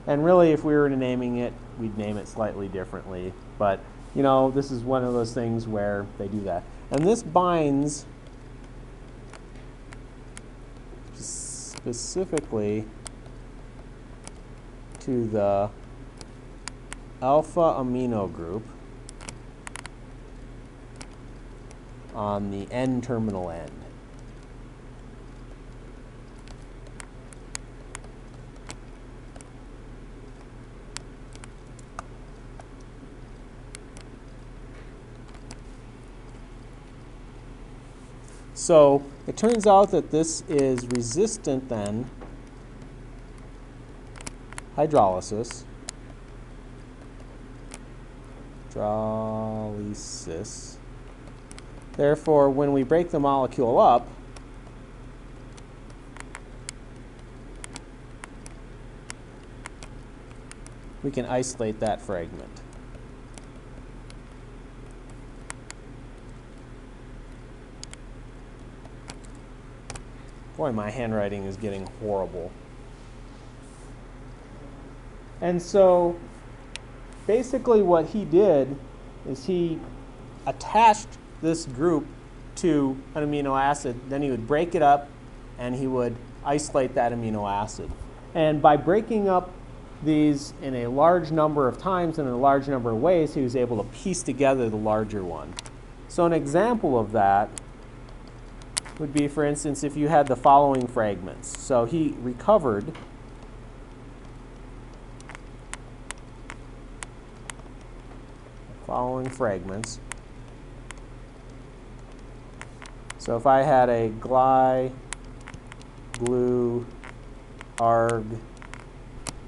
And really, if we were naming it, we'd name it slightly differently. But, you know, this is one of those things where they do that. And this binds specifically to the alpha amino group on the N-terminal end. So it turns out that this is resistant then hydrolysis. Therefore, when we break the molecule up, we can isolate that fragment. Boy, my handwriting is getting horrible. And so basically what he did is he attached this group to an amino acid, then he would break it up and he would isolate that amino acid. And by breaking up these in a large number of times and in a large number of ways, he was able to piece together the larger one. So an example of that would be, for instance, if you had the following fragments. So he recovered the following fragments. So if I had a gly, glue, arg,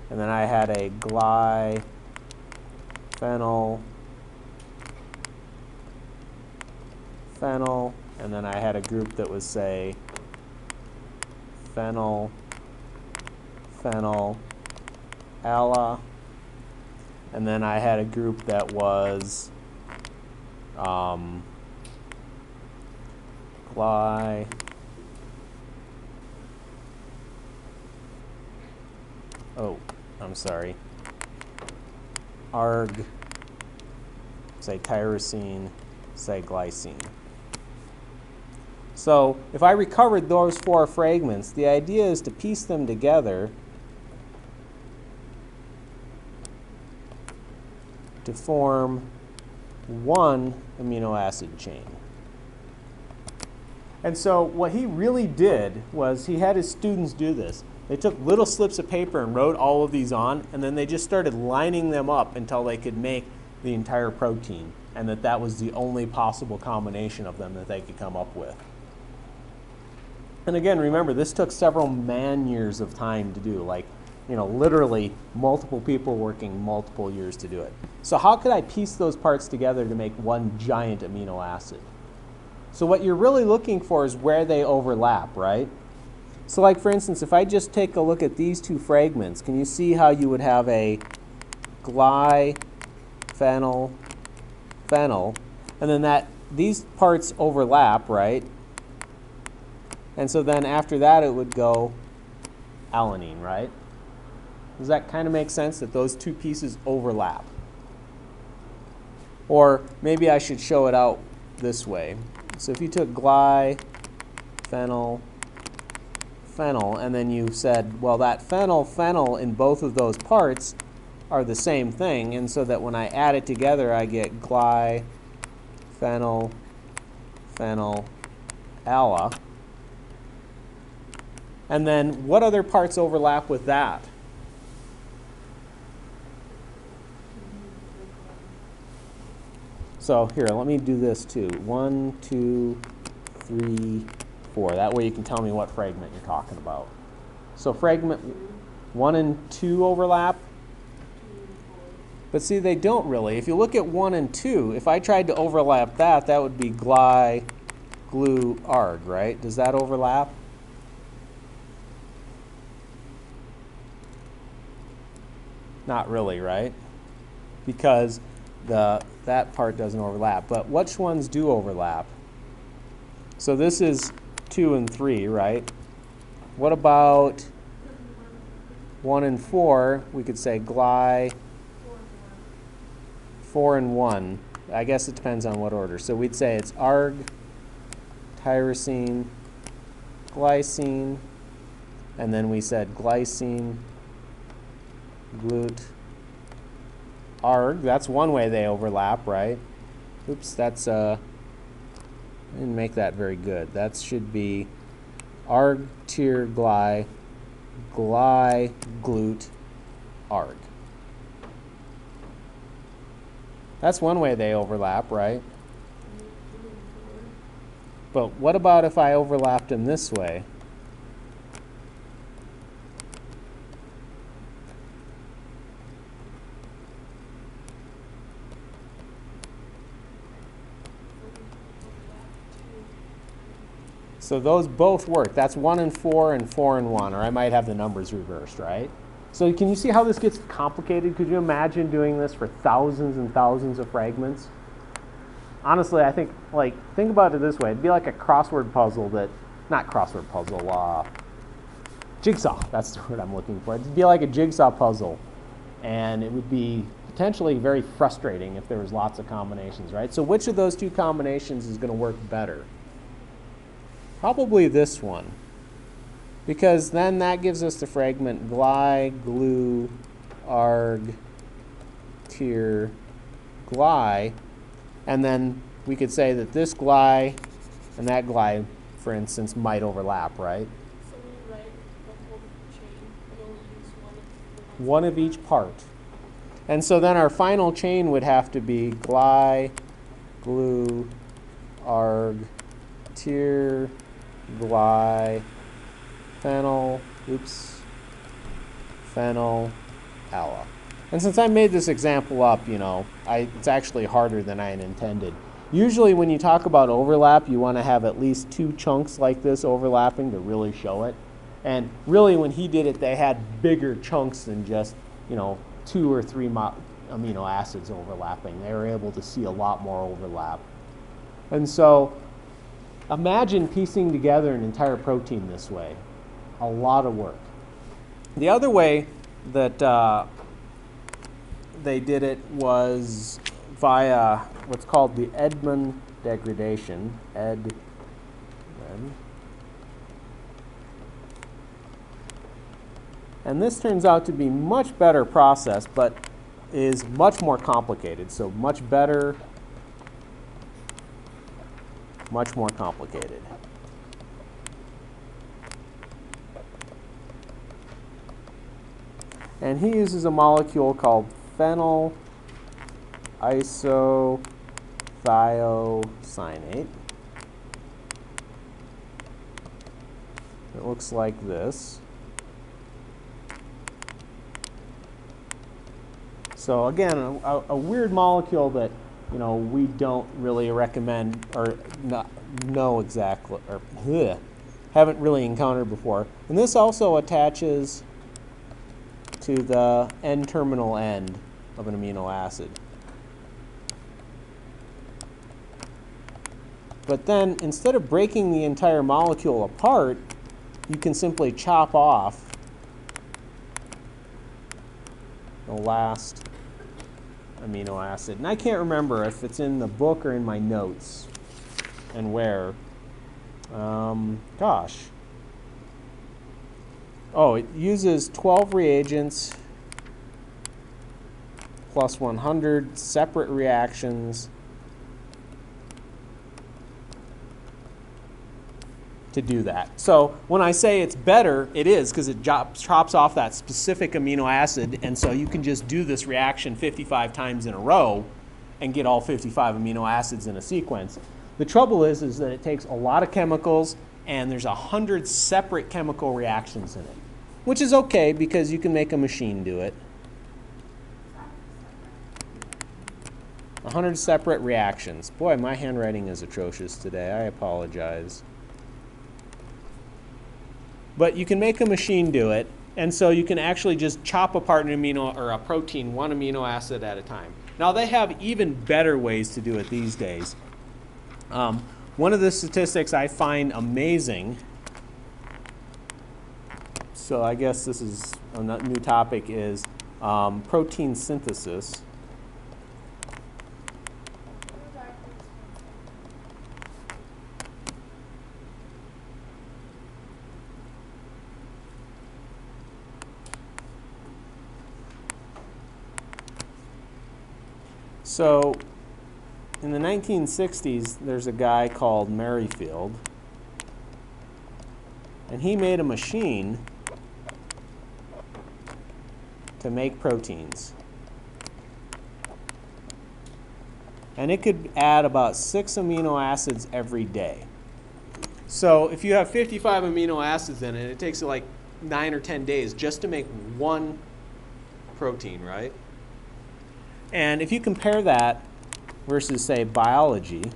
and then I had a gly, phenyl, phenyl, and then I had a group that was, say, phenyl, phenyl, ala, and then I had a group that was gly, oh, I'm sorry, arg, say tyrosine, say glycine. So if I recovered those 4 fragments, the idea is to piece them together to form one amino acid chain. And so what he really did was he had his students do this. They took little slips of paper and wrote all of these on, and then they just started lining them up until they could make the entire protein, and that was the only possible combination of them that they could come up with. And again, remember, this took several man-years of time to do, like, you know, literally multiple people working multiple years to do it. So how could I piece those parts together to make one giant amino acid? So what you're really looking for is where they overlap, right? So like, for instance, if I just take a look at these 2 fragments, can you see how you would have a gly, phenyl, phenyl, and then these parts overlap, right? And so then after that it would go alanine, right? Does that kind of make sense that those 2 pieces overlap? Or maybe I should show it out this way. So if you took gly, phenyl, phenyl, and then you said, well, that phenyl, phenyl in both of those parts are the same thing, and so that when I add it together I get gly, phenyl, phenyl, ala. And then what other parts overlap with that? So here, let me do this too. 1, 2, 3, 4. That way you can tell me what fragment you're talking about. So fragment 1 and 2 overlap? But see, they don't really. If you look at 1 and 2, if I tried to overlap that, that would be gly, glu, arg, right? Does that overlap? Not really, right? Because that part doesn't overlap. But which ones do overlap? So this is 2 and 3, right? What about 1 and 4? We could say gly, 4 and 1. I guess it depends on what order. So we'd say it's arg, tyrosine, glycine, and then we said glycine, glut, arg. That's one way they overlap, right? Oops, that's I didn't make that very good. That should be arg, tyr, gly, gly, glut, arg. That's one way they overlap, right? But what about if I overlapped them this way? So those both work. That's 1 and 4 and 4 and 1, or I might have the numbers reversed, right? So can you see how this gets complicated? Could you imagine doing this for thousands and thousands of fragments? Honestly, I think, think about it this way. It'd be like a crossword puzzle not crossword puzzle, jigsaw. That's the word I'm looking for. It'd be like a jigsaw puzzle, and it would be potentially very frustrating if there was lots of combinations, right? So which of those 2 combinations is going to work better? Probably this one, because then that gives us the fragment gly, glu, arg, tyr, gly, and then we could say that this gly and that gly, for instance, might overlap, right? So when you write the whole chain, you only use One of each part. And so then our final chain would have to be gly, glu, arg, tyr, gly, phenyl, phenyl, ala. And since I made this example up, it's actually harder than I had intended. Usually when you talk about overlap, you want to have at least 2 chunks like this overlapping to really show it. And really when he did it, they had bigger chunks than just, 2 or 3 amino acids overlapping. They were able to see a lot more overlap. And so imagine piecing together an entire protein this way. A lot of work. The other way that they did it was via what's called the Edman Degradation. And this turns out to be much better process, but is much more complicated. So much better, much more complicated. And he uses a molecule called phenyl isothiocyanate. It looks like this. So again, a weird molecule that we don't really recommend or not know exactly or haven't really encountered before. And this also attaches to the N-terminal end of an amino acid. But then instead of breaking the entire molecule apart, you can simply chop off the last amino acid. And I can't remember if it's in the book or in my notes and where. Gosh. Oh, it uses 12 reagents plus 100 separate reactions to do that. So when I say it's better, it is, because it chops off that specific amino acid, and so you can just do this reaction 55 times in a row and get all 55 amino acids in a sequence. The trouble is that it takes a lot of chemicals, and there's 100 separate chemical reactions in it, which is okay because you can make a machine do it. 100 separate reactions. Boy, my handwriting is atrocious today. I apologize. But you can make a machine do it, and so you can actually just chop apart an amino or a protein 1 amino acid at a time. Now they have even better ways to do it these days. One of the statistics I find amazing, so I guess this is a new topic, is protein synthesis. So in the 1960s, there's a guy called Merrifield, and he made a machine to make proteins. And it could add about 6 amino acids every day. So if you have 55 amino acids in it, it takes you like 9 or 10 days just to make one protein, right? And if you compare that versus, say, biology,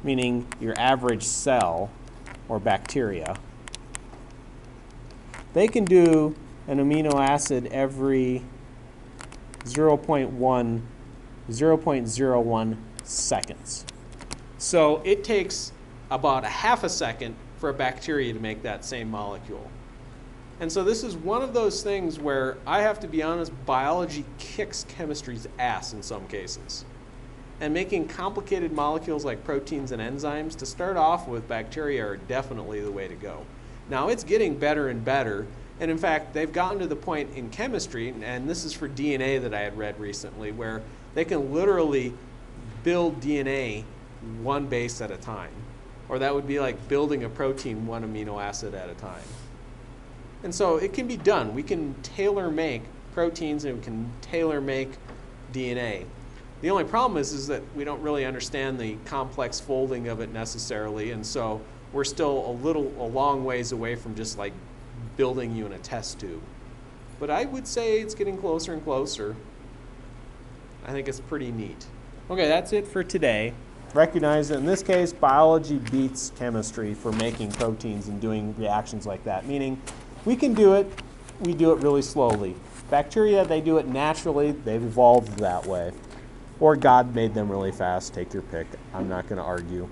meaning your average cell or bacteria, they can do an amino acid every 0.01 seconds. So it takes about a half a second for a bacteria to make that same molecule. And so this is one of those things where I have to be honest, biology kicks chemistry's ass in some cases. And making complicated molecules like proteins and enzymes, to start off with, bacteria are definitely the way to go. Now it's getting better and better, and in fact they've gotten to the point in chemistry, and this is for DNA that I had read recently, where they can literally build DNA 1 base at a time. Or that would be like building a protein 1 amino acid at a time. And so it can be done. We can tailor make proteins and we can tailor make DNA. The only problem is that we don't really understand the complex folding of it necessarily, and so we're still a long ways away from just like building you in a test tube. But I would say it's getting closer and closer. I think it's pretty neat. Okay, that's it for today. recognize that in this case, biology beats chemistry for making proteins and doing reactions like that. Meaning, we can do it, we do it really slowly. Bacteria, they do it naturally, they've evolved that way. Or God made them really fast, take your pick. I'm not going to argue.